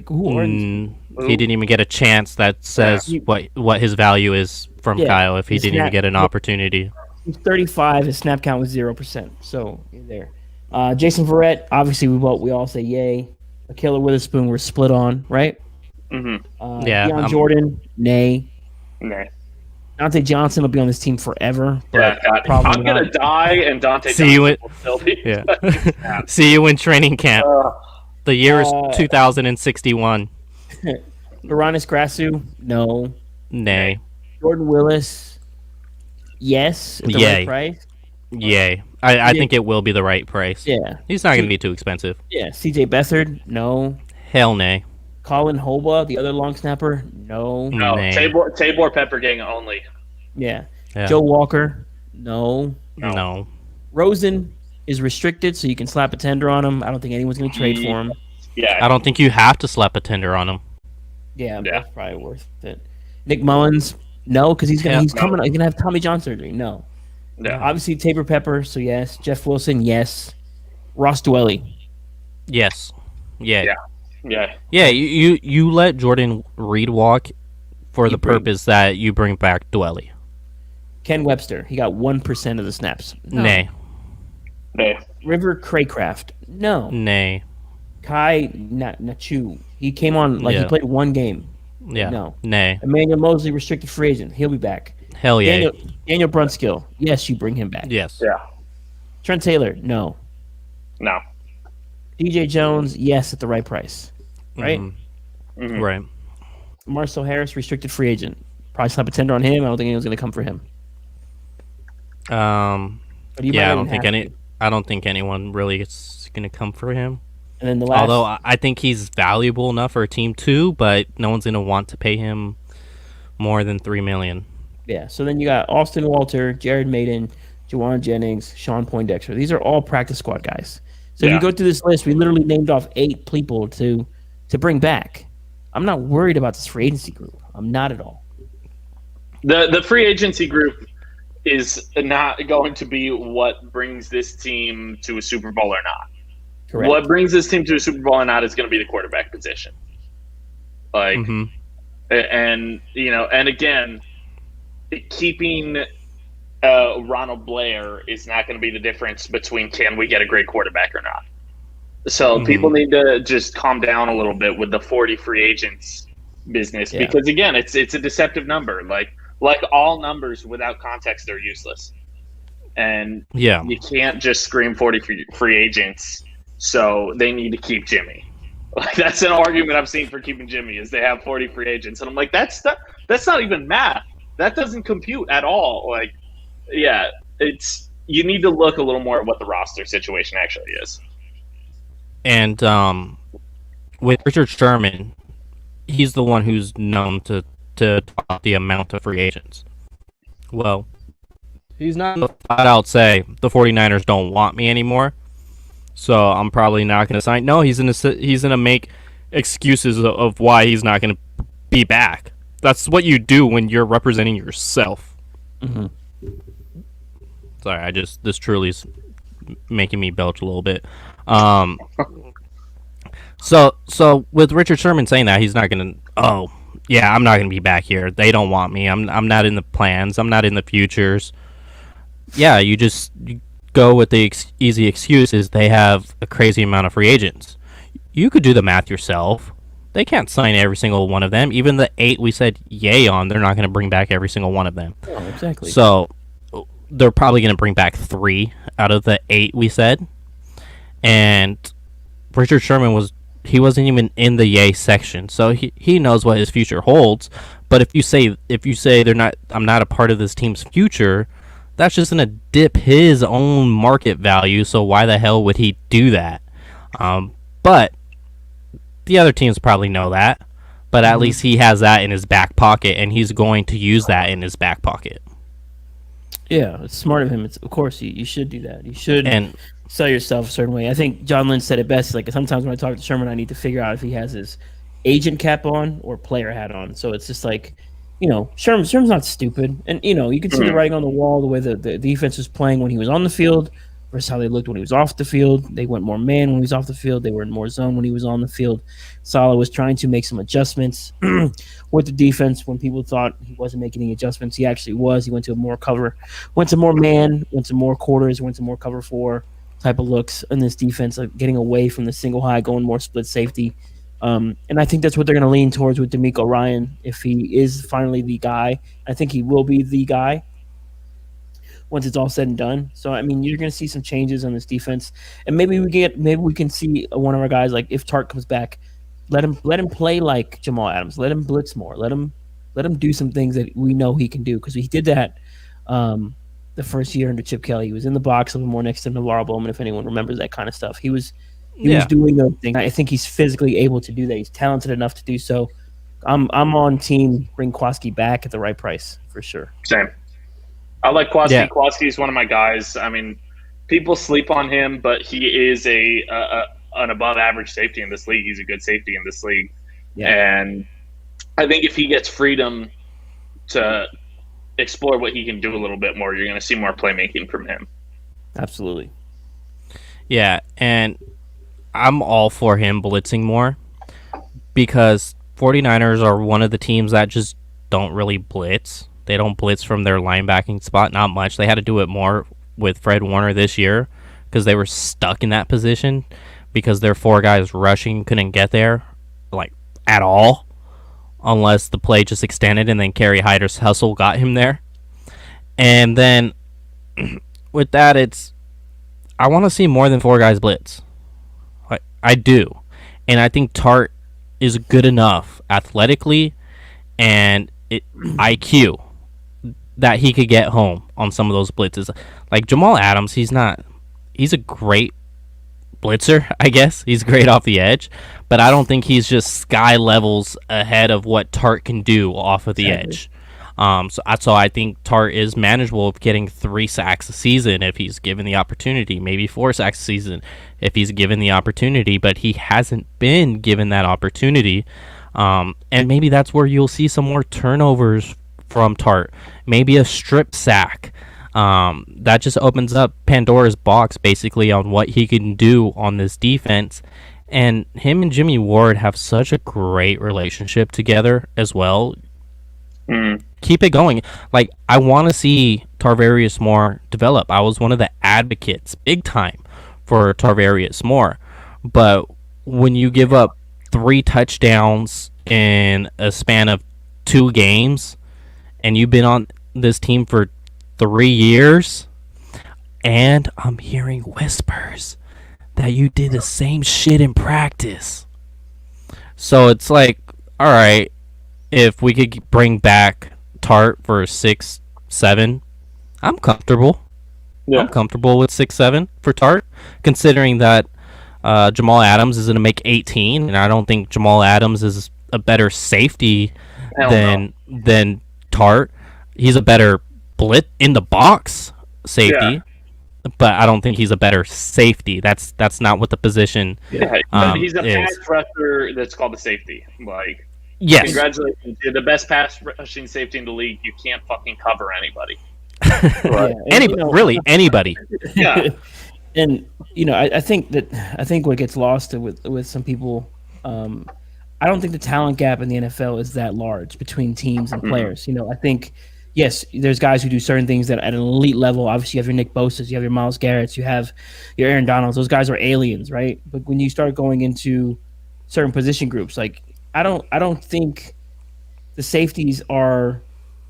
who are these? He didn't even get a chance that says what his value is from Kyle if he didn't even get an opportunity. He's 35. His snap count was 0%. So there. Jason Verrett. Obviously, we all say yay. Akilla Witherspoon. We're split on, right? Mm-hmm. Deion Jordan. Nay. Nay. Dante Johnson will be on this team forever. But I'm gonna die, and Dante See Johnson will still be. Yeah. See you in training camp. The year is 2061. Horonis Grasu, no. Nay. Jordan Willis, yes. At the right price. Yay. I think it will be the right price. Yeah. He's not going to be too expensive. Yeah. CJ Beathard, no. Hell nay. Colin Hoba, the other long snapper, no. No. Nay. Tabor Pepper gang only. Yeah. Joe Walker, no. No. Rosen is restricted, so you can slap a tender on him. I don't think anyone's going to trade for him. Yeah. I don't think you have to slap a tender on him. Yeah, that's probably worth it. Nick Mullins, no, because he's gonna have Tommy John surgery. No. Yeah. Obviously Tabor Pepper, so yes. Jeff Wilson, yes. Ross Dwelly. Yes. Yeah. Yeah. Yeah, you let Jordan Reed walk for the purpose that you bring back Dwelly. Ken Webster, he got 1% of the snaps. No. Nay. River Craycraft, no. Nay. Kai Nachu, he came on he played one game. Yeah. No. Nay. Emmanuel Mosley, restricted free agent. He'll be back. Hell yeah. Daniel Brunskill. Yes, you bring him back. Yes. Yeah. Trent Taylor. No. No. DJ Jones. Yes, at the right price. Right? Mm-hmm. Right. Marcel Harris, restricted free agent. Probably slap a tender on him. I don't think anyone's going to come for him. But Yeah, I don't think anyone really is going to come for him. And then the last, although I think he's valuable enough for a team too, but no one's going to want to pay him more than $3 million. Yeah. So then you got Austin Walter, Jared Maiden, Juwan Jennings, Sean Poindexter. These are all practice squad guys. So if you go through this list, we literally named off 8 people to bring back. I'm not worried about this free agency group. I'm not at all. The free agency group is not going to be what brings this team to a Super Bowl or not. Correct. What brings this team to a Super Bowl or not is going to be the quarterback position. Like, and again, keeping Ronald Blair is not going to be the difference between can we get a great quarterback or not. So people need to just calm down a little bit with the 40 free agents business because again, it's a deceptive number. Like all numbers without context are useless. And you can't just scream 40 free agents. So they need to keep Jimmy. Like that's an argument I've seen for keeping Jimmy is they have 40 free agents, and I'm like that's not even math. That doesn't compute at all. Like, yeah, you need to look a little more at what the roster situation actually is. And with Richard Sherman, he's the one who's known to talk the amount of free agents. Well, he's not going to flat out say the 49ers don't want me anymore, so I'm probably not going to sign. No, he's gonna make excuses of why he's not going to be back. That's what you do when you're representing yourself. Sorry, this truly is making me belch a little bit. So with Richard Sherman saying that, he's not going to, I'm not going to be back here. They don't want me. I'm not in the plans. I'm not in the futures. Yeah, you go with the easy excuses. They have a crazy amount of free agents. You could do the math yourself. They can't sign every single one of them. Even the 8 we said yay on, they're not going to bring back every single one of them. Oh, exactly. So they're probably going to bring back 3 out of the 8 we said. And Richard Sherman wasn't even in the yay section, so he knows what his future holds. But if you say I'm not a part of this team's future, that's just gonna dip his own market value. So why the hell would he do that? But the other teams probably know that. But at least he has that in his back pocket, and he's going to use that in his back pocket. Yeah, it's smart of him. Of course you should do that. You should sell yourself a certain way. I think John Lynch said it best. Like sometimes when I talk to Sherman, I need to figure out if he has his agent cap on or player hat on. So it's just like, Sherman's not stupid, and you can see the writing on the wall. The way the defense was playing when he was on the field versus how they looked when he was off the field. They went more man when he was off the field. They were in more zone when he was on the field. Saleh was trying to make some adjustments with the defense when people thought he wasn't making any adjustments. He actually was. He went to more cover, went to more man, went to more quarters, went to more cover 4 type of looks in this defense, like getting away from the single high, going more split safety. And I think that's what they're going to lean towards with DeMeco Ryan if he is finally the guy. I think he will be the guy once it's all said and done. So I mean, you're going to see some changes on this defense, and maybe we can see one of our guys, like if Tart comes back, let him play like Jamal Adams, let him blitz more, let him do some things that we know he can do, because he did that the first year under Chip Kelly. He was in the box a little more next to Navarro Bowman, if anyone remembers that kind of stuff. He was doing those things. I think he's physically able to do that. He's talented enough to do so. I'm on team bring Kwaski back at the right price for sure. Same. I like Kwaski. Yeah. Kwaski's one of my guys. I mean, people sleep on him, but he is an above average safety in this league. He's a good safety in this league. Yeah. And I think if he gets freedom to explore what he can do a little bit more, you're going to see more playmaking from him. Absolutely. Yeah, and I'm all for him blitzing more, because 49ers are one of the teams that just don't really blitz. They don't blitz from their linebacking spot, not much. They had to do it more with Fred Warner this year because they were stuck in that position because their 4 guys rushing couldn't get there, like, at all. unless the play just extended and then Kerry Hyder's hustle got him there. And then with that, I want to see more than 4 guys blitz. I do. And I think Tart is good enough athletically and IQ that he could get home on some of those blitzes. Like Jamal Adams, he's a great blitzer, I guess. He's great off the edge, but I don't think he's just sky levels ahead of what Tart can do off of the edge. So I think Tart is manageable of getting 3 sacks a season if he's given the opportunity, maybe 4 sacks a season if he's given the opportunity, but he hasn't been given that opportunity. And maybe that's where you'll see some more turnovers from Tart, maybe a strip sack. That just opens up Pandora's box basically on what he can do on this defense. And him and Jimmy Ward have such a great relationship together as well. Keep it going. Like, I want to see Tarvarius Moore develop. I was one of the advocates big time for Tarvarius Moore, but when you give up 3 touchdowns in a span of 2 games and you've been on this team for 3 years, and I'm hearing whispers that you did the same shit in practice. So it's like, all right, if we could bring back Tart for 6-7, I'm comfortable. Yeah. I'm comfortable with 6-7 for Tart, considering that Jamal Adams is going to make 18, and I don't think Jamal Adams is a better safety than Tart. He's a better split in the box safety, but I don't think he's a better safety. That's not what the position. Yeah, he's a pass rusher that's called a safety. Like, yes, congratulations, you're the best pass rushing safety in the league. You can't fucking cover anybody. Right. Really anybody. Yeah. And I think what gets lost with some people, I don't think the talent gap in the NFL is that large between teams and players. I think, yes, there's guys who do certain things that at an elite level. Obviously, you have your Nick Bosa's, you have your Myles Garrett's, you have your Aaron Donalds. Those guys are aliens, right? But when you start going into certain position groups, like I don't think the safeties are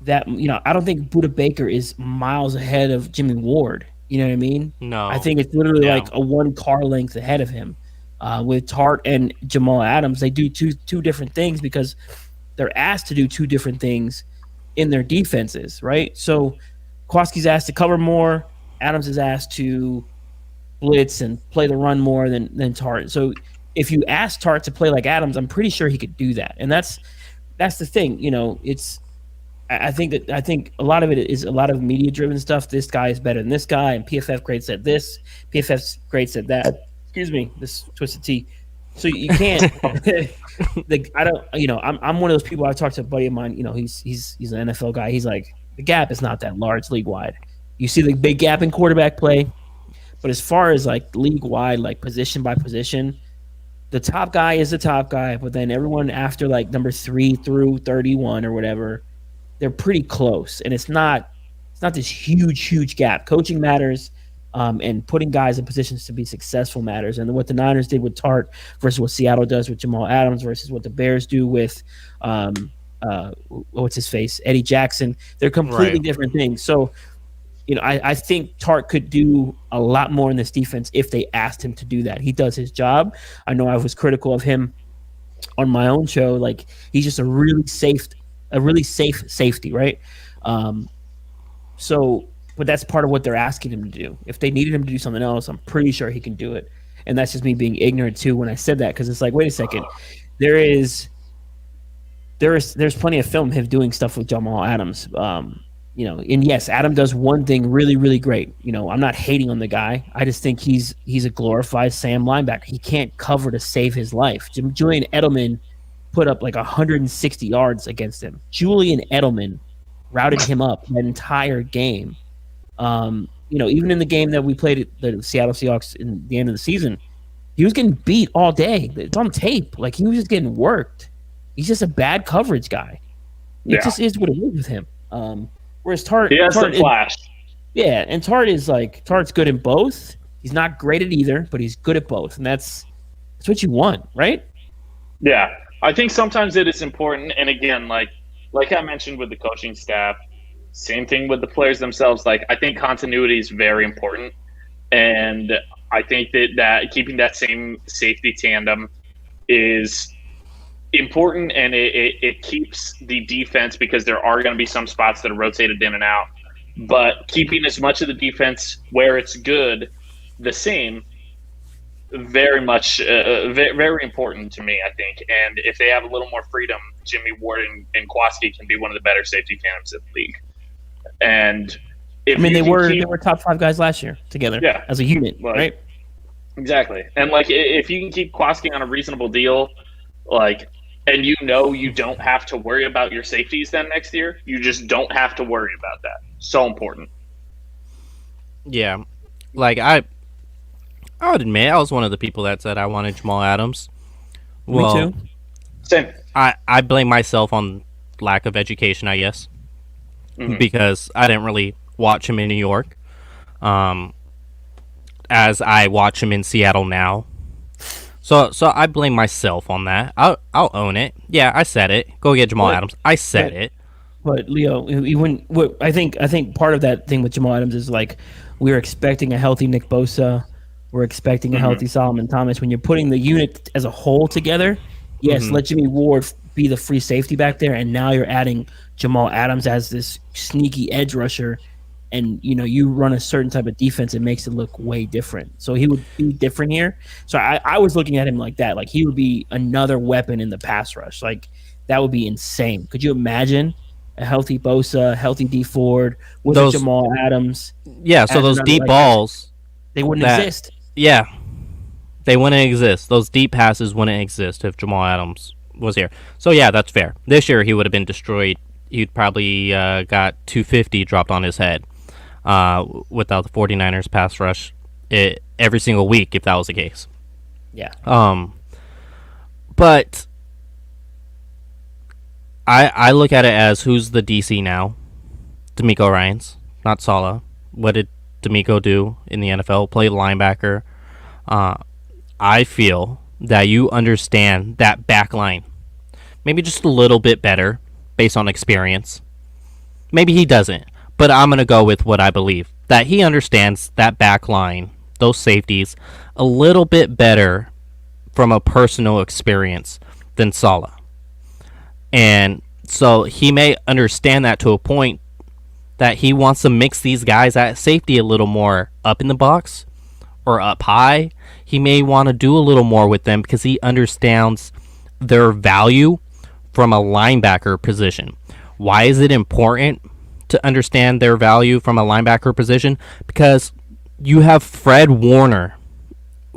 that. I don't think Budda Baker is miles ahead of Jimmy Ward. You know what I mean? No. I think it's literally like a 1 car length ahead of him. With Tart and Jamal Adams, they do two different things because they're asked to do 2 different things in their defenses, right? So Kowalski's asked to cover more. Adams is asked to blitz and play the run more than Tart. So if you ask Tart to play like Adams, I'm pretty sure he could do that. And that's the thing. I think a lot of it is a lot of media driven stuff. This guy is better than this guy, and PFF grade said this, PFF grade said that. Excuse me, this twisted T. So you can't. I'm one of those people. I talked to a buddy of mine. He's an NFL guy. He's like, the gap is not that large league wide. You see the big gap in quarterback play, but as far as like league wide, like position by position, the top guy is the top guy. But then everyone after like number 3 through 31 or whatever, they're pretty close, and it's not this huge gap. Coaching matters. And putting guys in positions to be successful matters. And what the Niners did with Tart versus what Seattle does with Jamal Adams versus what the Bears do with what's his face, Eddie Jackson, they're completely different things. So, I think Tart could do a lot more in this defense if they asked him to do that. He does his job. I know I was critical of him on my own show. Like, he's just a really safe safety, right? But that's part of what they're asking him to do. If they needed him to do something else, I'm pretty sure he can do it. And that's just me being ignorant too when I said that, because it's like, wait a second, there's plenty of film of him doing stuff with Jamal Adams. And yes, Adam does one thing really, really great. I'm not hating on the guy. I just think he's a glorified Sam linebacker. He can't cover to save his life. Julian Edelman put up like 160 yards against him. Julian Edelman routed him up that entire game. Even in the game that we played at the Seattle Seahawks in the end of the season, he was getting beat all day. It's on tape. Like, he was just getting worked. He's just a bad coverage guy. It just is what it is with him. Whereas Tart, he has some flash. And Tart's good in both. He's not great at either, but he's good at both, and that's what you want, right? Yeah, I think sometimes it is important, and again, like I mentioned with the coaching staff, same thing with the players themselves. Like I think continuity is very important, and I think that keeping that same safety tandem is important, and it keeps the defense, because there are going to be some spots that are rotated in and out, but keeping as much of the defense where it's good the same, very much very important to me, I think. And if they have a little more freedom, Jimmy Ward and Kwaski can be one of the better safety tandems in the league. And if they were top 5 guys last year together, as a unit, right? Exactly. And like if you can keep Kwaski on a reasonable deal, like, and you don't have to worry about your safeties then next year, you just don't have to worry about that. So important. Yeah, like I would admit I was one of the people that said I wanted Jamal Adams. Well, me too. Same. I blame myself on lack of education, I guess, because I didn't really watch him in New York, as I watch him in Seattle now. So I blame myself on that. I'll own it. Yeah, I said it. Go get Jamal Adams. I said it. But Leo, I think part of that thing with Jamal Adams is like we're expecting a healthy Nick Bosa. We're expecting a healthy Solomon Thomas. When you're putting the unit as a whole together, yes, let Jimmy Ward be the free safety back there, and now you're adding Jamal Adams as this sneaky edge rusher, and you run a certain type of defense, it makes it look way different. So he would be different here. So I was looking at him like that. Like he would be another weapon in the pass rush. Like that would be insane. Could you imagine a healthy Bosa, healthy D Ford with a Jamal Adams? Yeah, so those deep balls, they wouldn't exist. Yeah, they wouldn't exist. Those deep passes wouldn't exist if Jamal Adams was here. So yeah, that's fair. This year he would have been destroyed. He'd probably got 250 dropped on his head without the 49ers pass rush every single week if that was the case. Yeah. But I look at it as who's the DC now? D'Amico Ryans, not Saleh. What did D'Amico do in the NFL? Play linebacker. I feel that you understand that back line maybe just a little bit better based on experience. Maybe he doesn't, but I'm going to go with what I believe, that he understands that back line, those safeties, a little bit better from a personal experience than Saleh. And so he may understand that to a point that he wants to mix these guys at safety a little more up in the box or up high. He may want to do a little more with them because he understands their value from a linebacker position. Why is it important to understand their value from a linebacker position? Because you have Fred Warner,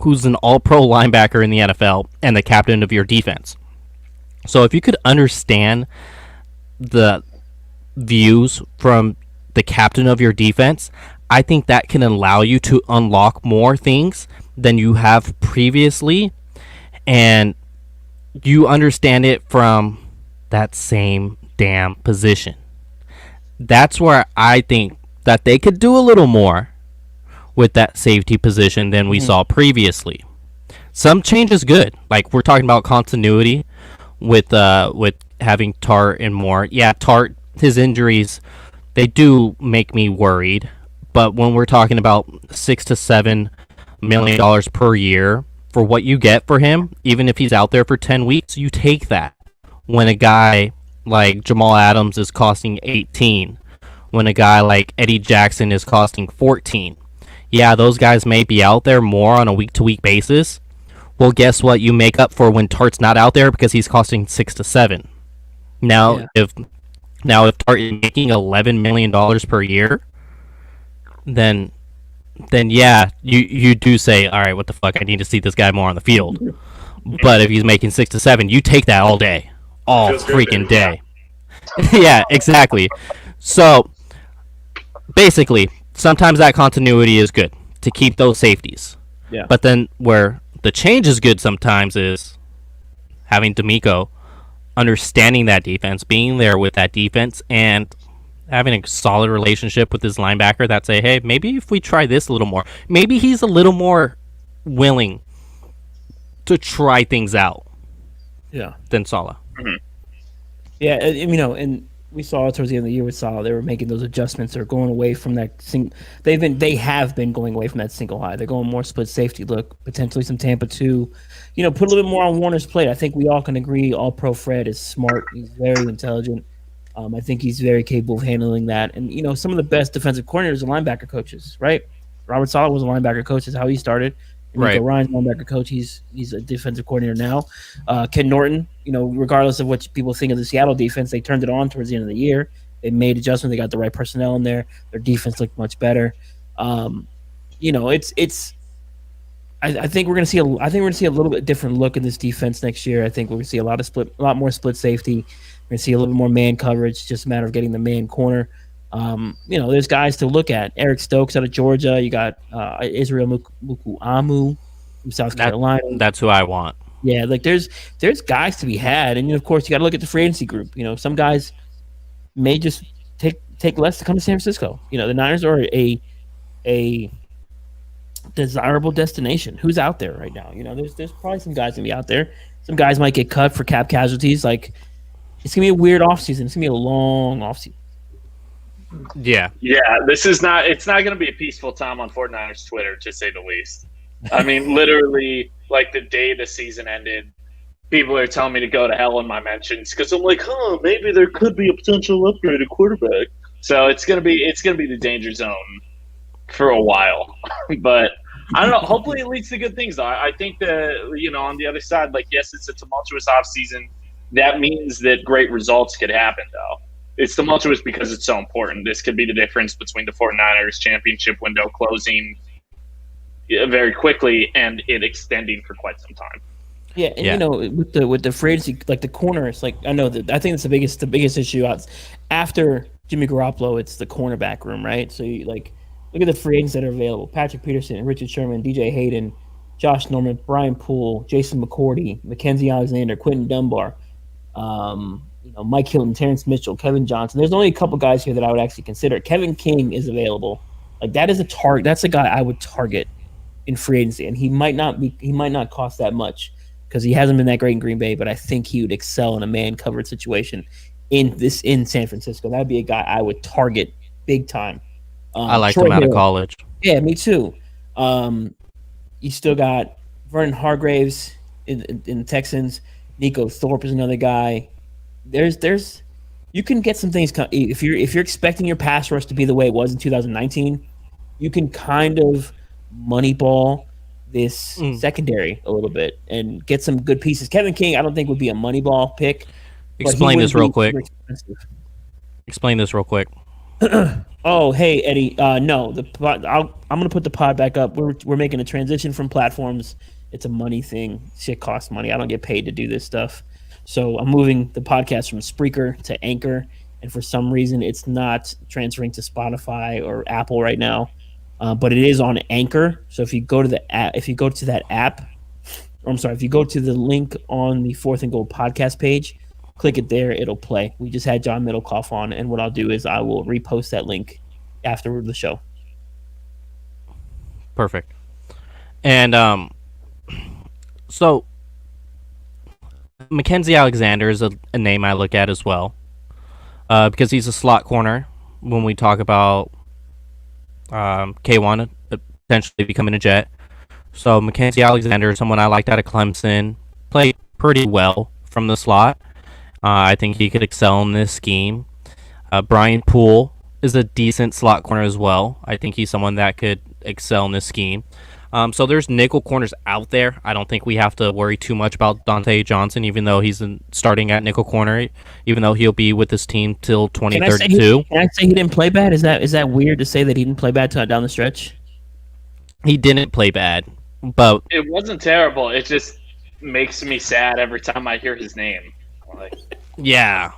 who's an all-pro linebacker in the NFL and the captain of your defense. So if you could understand the views from the captain of your defense, I think that can allow you to unlock more things than you have previously, and you understand it from that same damn position. That's where I think that they could do a little more with that safety position than we saw previously. Some change is good. Like we're talking about continuity with having Tart and Moore. Yeah, Tart, his injuries, they do make me worried. But when we're talking about $6 to $7 million per year for what you get for him, even if he's out there for 10 weeks, you take that. When a guy like Jamal Adams is costing 18, when a guy like Eddie Jackson is costing 14. Yeah, those guys may be out there more on a week-to-week basis. Well, guess what? You make up for when Tart's not out there because he's costing 6 to 7. Now, if Tart is making $11 million per year, then yeah, you do say, all right, what the fuck? I need to see this guy more on the field. But if he's making 6 to 7, you take that all day, all freaking day. Yeah, exactly. So basically, sometimes that continuity is good to keep those safeties. Yeah. But then where the change is good sometimes is having D'Amico understanding that defense, being there with that defense, and having a solid relationship with his linebacker that say, hey, maybe if we try this a little more, maybe he's a little more willing to try things out. Yeah. than Saleh. Yeah, and we saw towards the end of the year with Saleh, they were making those adjustments. They're going away from that They have been going away from that single high. They're going more split safety look, potentially some Tampa 2. Put a little bit more on Warner's plate. I think we all can agree. All Pro Fred is smart. He's very intelligent. I think he's very capable of handling that. And some of the best defensive coordinators are linebacker coaches, right? Robert Saleh was a linebacker coach. That's how he started. Right. Ryan's linebacker coach. He's a defensive coordinator now. Ken Norton, regardless of what people think of the Seattle defense, they turned it on towards the end of the year. They made adjustments. They got the right personnel in there. Their defense looked much better. It's. I think we're gonna see a little bit different look in this defense next year. I think we're gonna see a lot more split safety. We're gonna see a little bit more man coverage. Just a matter of getting the man corner. There's guys to look at. Eric Stokes out of Georgia. You got Israel Mukuamu from South Carolina. That's who I want. Yeah, there's guys to be had, and of course you got to look at the free agency group. Some guys may just take less to come to San Francisco. The Niners are a desirable destination. Who's out there right now? There's probably some guys gonna be out there. Some guys might get cut for cap casualties. It's gonna be a weird offseason. It's gonna be a long offseason. Yeah. It's not going to be a peaceful time on 49ers Twitter, to say the least. I mean, literally, the day the season ended, people are telling me to go to hell in my mentions because I'm like, maybe there could be a potential upgrade at quarterback. So it's gonna be the danger zone for a while. But I don't know. Hopefully, it leads to good things. Though I think that on the other side, yes, it's a tumultuous offseason. That means that great results could happen, though. It's tumultuous because it's so important. This could be the difference between the 49ers championship window closing very quickly and it extending for quite some time. Yeah, and with the free agency, the corners, I think it's the biggest issue after Jimmy Garoppolo. It's the cornerback room, right? So you look at the free agents that are available: Patrick Peterson, Richard Sherman, DJ Hayden, Josh Norman, Brian Poole, Jason McCourty, Mackenzie Alexander, Quentin Dunbar. Mike Hilton, Terrence Mitchell, Kevin Johnson. There's only a couple guys here that I would actually consider. Kevin King is available. That is a target. That's a guy I would target in free agency, and he might not cost that much because he hasn't been that great in Green Bay. But I think he would excel in a man covered situation in San Francisco. That'd be a guy I would target big time. I liked him out of college. Yeah, me too. You still got Vernon Hargraves in the Texans. Nico Thorpe is another guy. There's you can get some things if you're expecting your pass rush to be the way it was in 2019, you can kind of moneyball this secondary a little bit and get some good pieces. Kevin King, I don't think would be a moneyball pick. Explain this real quick. Explain this real quick. Oh, hey Eddie. No, I'm gonna put the pod back up. We're making a transition from platforms. It's a money thing. Shit costs money. I don't get paid to do this stuff. So I'm moving the podcast from Spreaker to Anchor, and for some reason it's not transferring to Spotify or Apple right now, but it is on Anchor. So if you go to the app, if you go to the link on the Fourth and Goal podcast page, click it there, it'll play. We just had John Middlecoff on, and what I'll do is I will repost that link after the show. Perfect. And so Mackenzie Alexander is a name I look at as well, because he's a slot corner when we talk about K1 potentially becoming a Jet. So Mackenzie Alexander is someone I liked out of Clemson, played pretty well from the slot. I think he could excel in this scheme. Brian Poole is a decent slot corner as well. I think he's someone that could excel in this scheme. So there's nickel corners out there. I don't think we have to worry too much about Dante Johnson, even though he's starting at nickel corner, even though he'll be with this team till 2032. Can I say he didn't play bad? Is that weird to say that he didn't play bad down the stretch? He didn't play bad, but it wasn't terrible. It just makes me sad every time I hear his name. Yeah,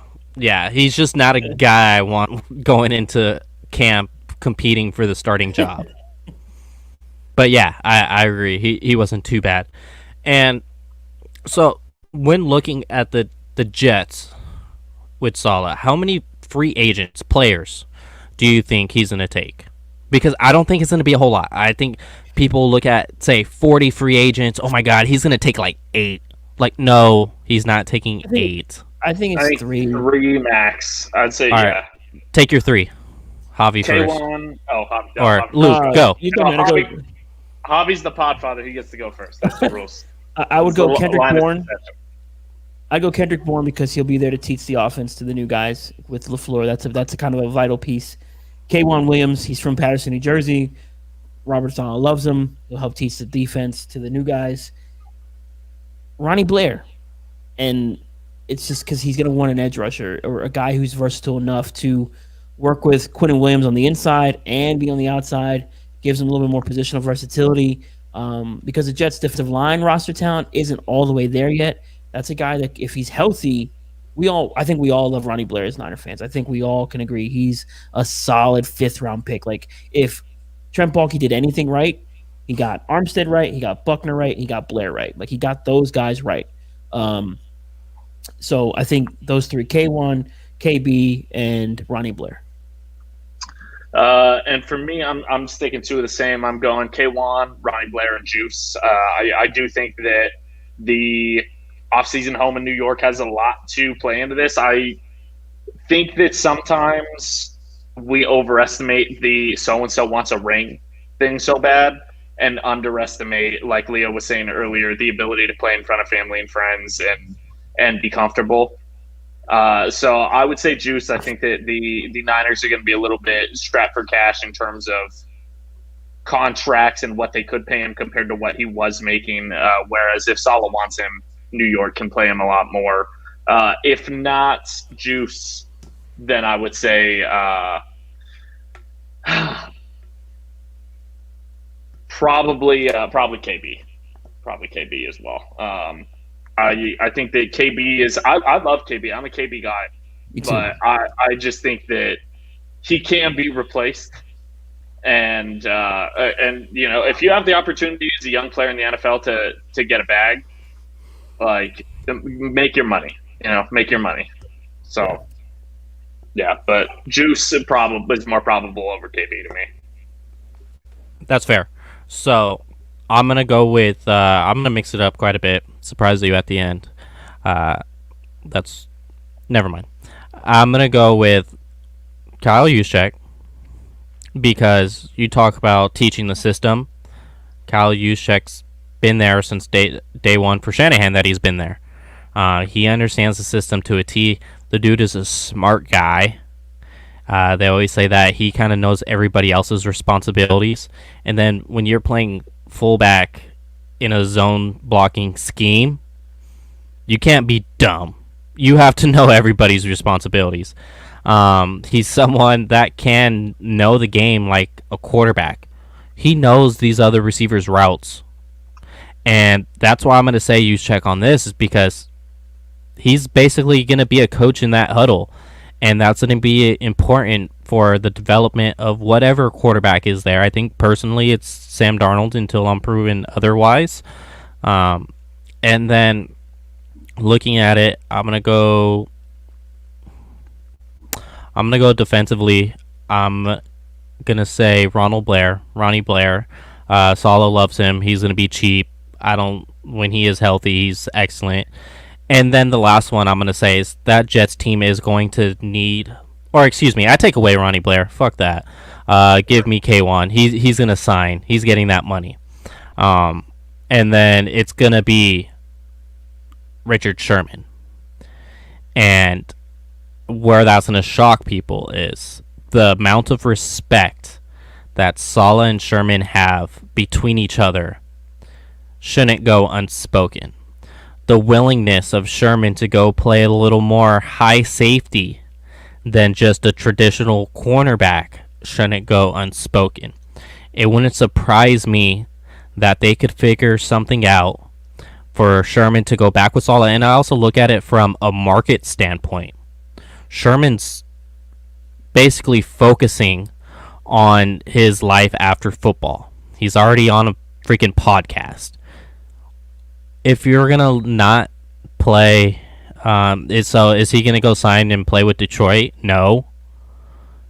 he's just not a guy I want going into camp competing for the starting job. But yeah, I agree. He wasn't too bad. And so when looking at the Jets with Saleh, how many free agents, players, do you think he's going to take? Because I don't think it's going to be a whole lot. I think people look at, say, 40 free agents. Oh, my God, he's going to take like 8. Like, no, he's not taking 8. I think I it's think 3. 3 max. I'd say, All yeah. right. Take your 3. Javi first. K1. Oh, Javi. No, Or Javi. Luke, go. You go, man. I go- Javi's the podfather. He gets to go first. That's the rules. I would It's go the Kendrick line of Bourne. succession. I go Kendrick Bourne because he'll be there to teach the offense to the new guys with LaFleur. That's a kind of a vital piece. K'Wan Williams, he's from Patterson, New Jersey. Robert Saleh loves him. He'll help teach the defense to the new guys. Ronnie Blair, and it's just because he's going to want an edge rusher or a guy who's versatile enough to work with Quentin Williams on the inside and be on the outside. Gives him a little bit more positional versatility because the Jets' defensive line roster talent isn't all the way there yet. That's a guy that if he's healthy, I think we all love Ronnie Blair as Niner fans. I think we all can agree he's a solid 5th-round pick. Like if Trent Baalke did anything right, he got Armstead right, he got Buckner right, he got Blair right. Like he got those guys right. So I think those 3, K1, KB, and Ronnie Blair. And for me, I'm sticking to the same. I'm going K1, Ronnie Blair, and Juice. I do think that the offseason home in New York has a lot to play into this. I think that sometimes we overestimate the so-and-so wants a ring thing so bad and underestimate, like Leo was saying earlier, the ability to play in front of family and friends and be comfortable. So I would say Juice. I think that the Niners are going to be a little bit strapped for cash in terms of contracts and what they could pay him compared to what he was making. Whereas if Saleh wants him, New York can play him a lot more. If not Juice, then I would say probably KB. Probably KB as well. I think that KB is. I love KB. I'm a KB guy, but I just think that he can be replaced. And if you have the opportunity as a young player in the NFL to get a bag, like make your money. Make your money. So yeah, but Juice probably is more probable over KB to me. That's fair. So I'm gonna go with. I'm gonna mix it up quite a bit. Surprise you at the end. That's never mind. I'm gonna go with Kyle Juszczyk because you talk about teaching the system. Kyle Juszczyk's been there since day one for Shanahan that he's been there. He understands the system to a T. The dude is a smart guy. They always say that he kind of knows everybody else's responsibilities. And then when you're playing fullback in a zone blocking scheme, you can't be dumb. You have to know everybody's responsibilities. He's someone that can know the game like a quarterback. He knows these other receivers' routes. And that's why I'm going to say Juszczyk on this is because he's basically going to be a coach in that huddle. And that's going to be important for the development of whatever quarterback is there. I think personally it's Sam Darnold until I'm proven otherwise. And then looking at it, I'm going to go defensively. I'm going to say Ronnie Blair. Saleh loves him. He's going to be cheap. When he is healthy, he's excellent. And then the last one I'm going to say is that Jets team is going to need, or excuse me, I take away Ronnie Blair. Fuck that. Give me K1. He's going to sign. He's getting that money. And then it's going to be Richard Sherman. And where that's going to shock people is the amount of respect that Saleh and Sherman have between each other shouldn't go unspoken. The willingness of Sherman to go play a little more high safety than just a traditional cornerback shouldn't go unspoken. It wouldn't surprise me that they could figure something out for Sherman to go back with Saleh. And I also look at it from a market standpoint. Sherman's basically focusing on his life after football. He's already on a freaking podcast. If you're going to not play, is he going to go sign and play with Detroit? No.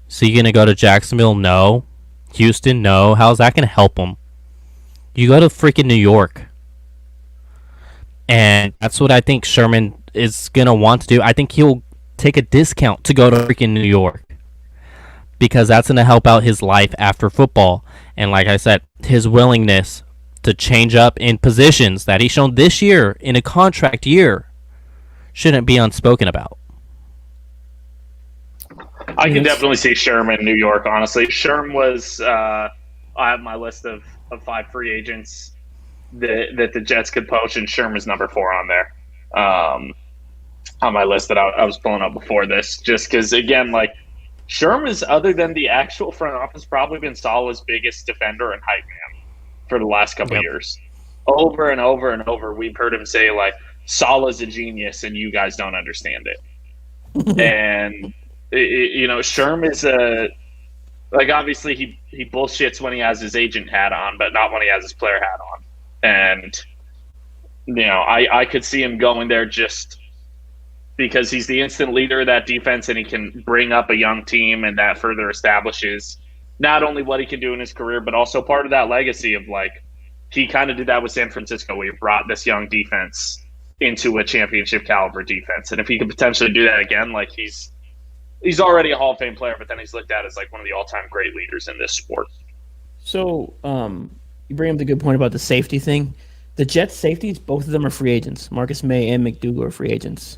Is he going to go to Jacksonville? No. Houston? No. How's that going to help him? You go to freaking New York. And that's what I think Sherman is going to want to do. I think he'll take a discount to go to freaking New York because that's going to help out his life after football. And like I said, his willingness to change up in positions that he's shown this year in a contract year shouldn't be unspoken about. I can definitely see Sherman, New York, honestly. Sherm was, I have my list of 5 free agents that the Jets could poach, and Sherm is number 4 on there. On my list that I was pulling up before this, just because, again, like, Sherm is, other than the actual front office, probably been Saleh's biggest defender and hype man for the last couple of years. Over and over and over, we've heard him say, like, Saleh's a genius and you guys don't understand it. And, you know, Sherm is like, obviously he bullshits when he has his agent hat on, but not when he has his player hat on. And, you know, I could see him going there just because he's the instant leader of that defense and he can bring up a young team, and that further establishes not only what he can do in his career, but also part of that legacy of, like, he kind of did that with San Francisco. Where he brought this young defense into a championship caliber defense. And if he could potentially do that again, like, he's already a Hall of Fame player, but then he's looked at as like one of the all-time great leaders in this sport. So, you bring up the good point about the safety thing. The Jets safeties, both of them are free agents. Marcus May and McDougal are free agents.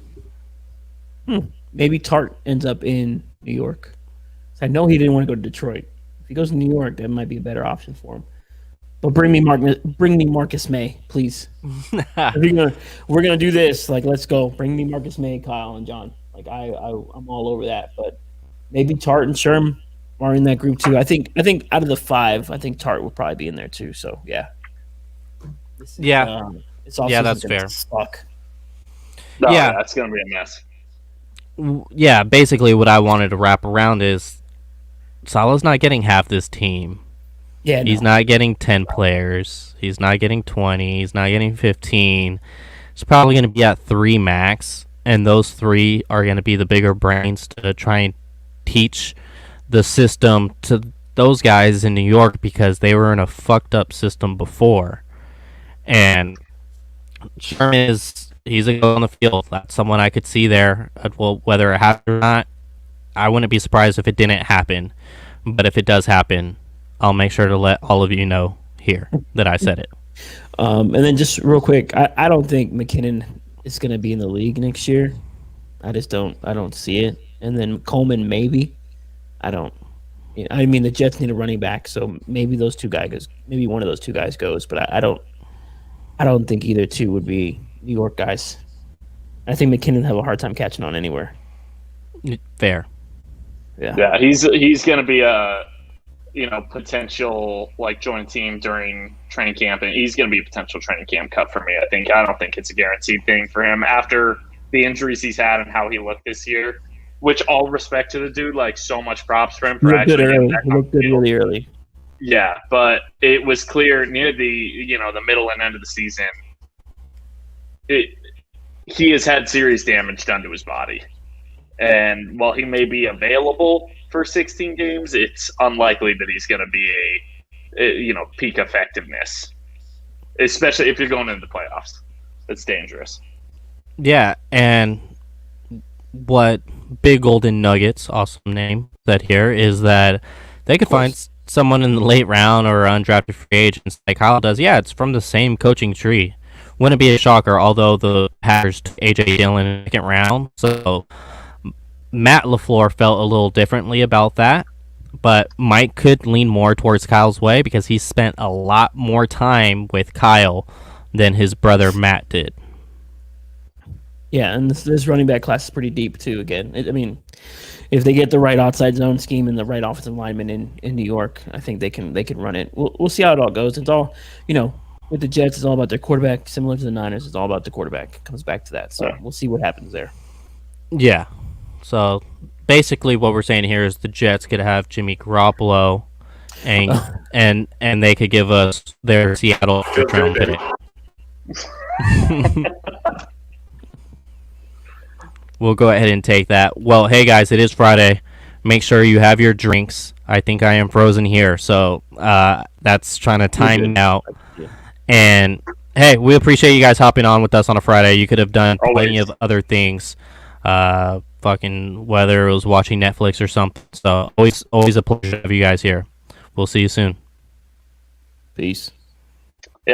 Maybe Tart ends up in New York. I know he didn't want to go to Detroit. If he goes to New York, that might be a better option for him. But bring me Marcus May, please. We're gonna do this. Like, let's go. Bring me Marcus May, Kyle, and John. Like, I'm all over that. But maybe Tart and Sherm are in that group too. I think out of the 5, I think Tart will probably be in there too. So yeah. That's fair. Suck. No, yeah, that's gonna be a mess. Yeah, basically what I wanted to wrap around is Saleh's not getting half this team. Yeah, he's not getting 10 players. He's not getting 20. He's not getting 15. He's probably going to be at 3 max, and those 3 are going to be the bigger brains to try and teach the system to those guys in New York because they were in a fucked up system before. And Sherman he's a go on the field. That's someone I could see there. Well, whether it happened or not, I wouldn't be surprised if it didn't happen. But if it does happen, I'll make sure to let all of you know here that I said it. And then just real quick, I don't think McKinnon is going to be in the league next year. I don't see it. And then Coleman, maybe. I mean, the Jets need a running back, so maybe one of those two guys goes. But I don't think either two would be New York guys. I think McKinnon have a hard time catching on anywhere. Fair. Yeah, he's going to be a potential, like, joint team during training camp, and he's going to be a potential training camp cut for me. I don't think it's a guaranteed thing for him after the injuries he's had and how he looked this year. Which, all respect to the dude, like, so much props for him for actually getting back on the field. He looked good really early. Yeah, but it was clear near the middle and end of the season, he has had serious damage done to his body. And while he may be available for 16 games, it's unlikely that he's going to be a peak effectiveness, especially if you're going into the playoffs. It's dangerous. Yeah, and what Big Golden Nuggets, awesome name, said here is that they could find someone in the late round or undrafted free agents like Kyle does. Yeah, it's from the same coaching tree. Wouldn't be a shocker, although the Packers took A.J. Dillon in the second round, so Matt LaFleur felt a little differently about that, but Mike could lean more towards Kyle's way because he spent a lot more time with Kyle than his brother Matt did. Yeah, and this running back class is pretty deep too. Again, if they get the right outside zone scheme and the right offensive lineman in New York, I think they can run it. We'll see how it all goes. It's all with the Jets, it's all about their quarterback. Similar to the Niners, it's all about the quarterback. It comes back to that. So we'll see what happens there. Yeah. So basically, what we're saying here is the Jets could have Jimmy Garoppolo, and they could give us their Seattle first round pick. We'll go ahead and take that. Well, hey guys, it is Friday. Make sure you have your drinks. I think I am frozen here, so that's trying to time me out. And Hey, we appreciate you guys hopping on with us on a Friday. You could have done plenty Always. of other things. Fucking whether it was watching Netflix or something. So always a pleasure to have you guys here. We'll see you soon. Peace.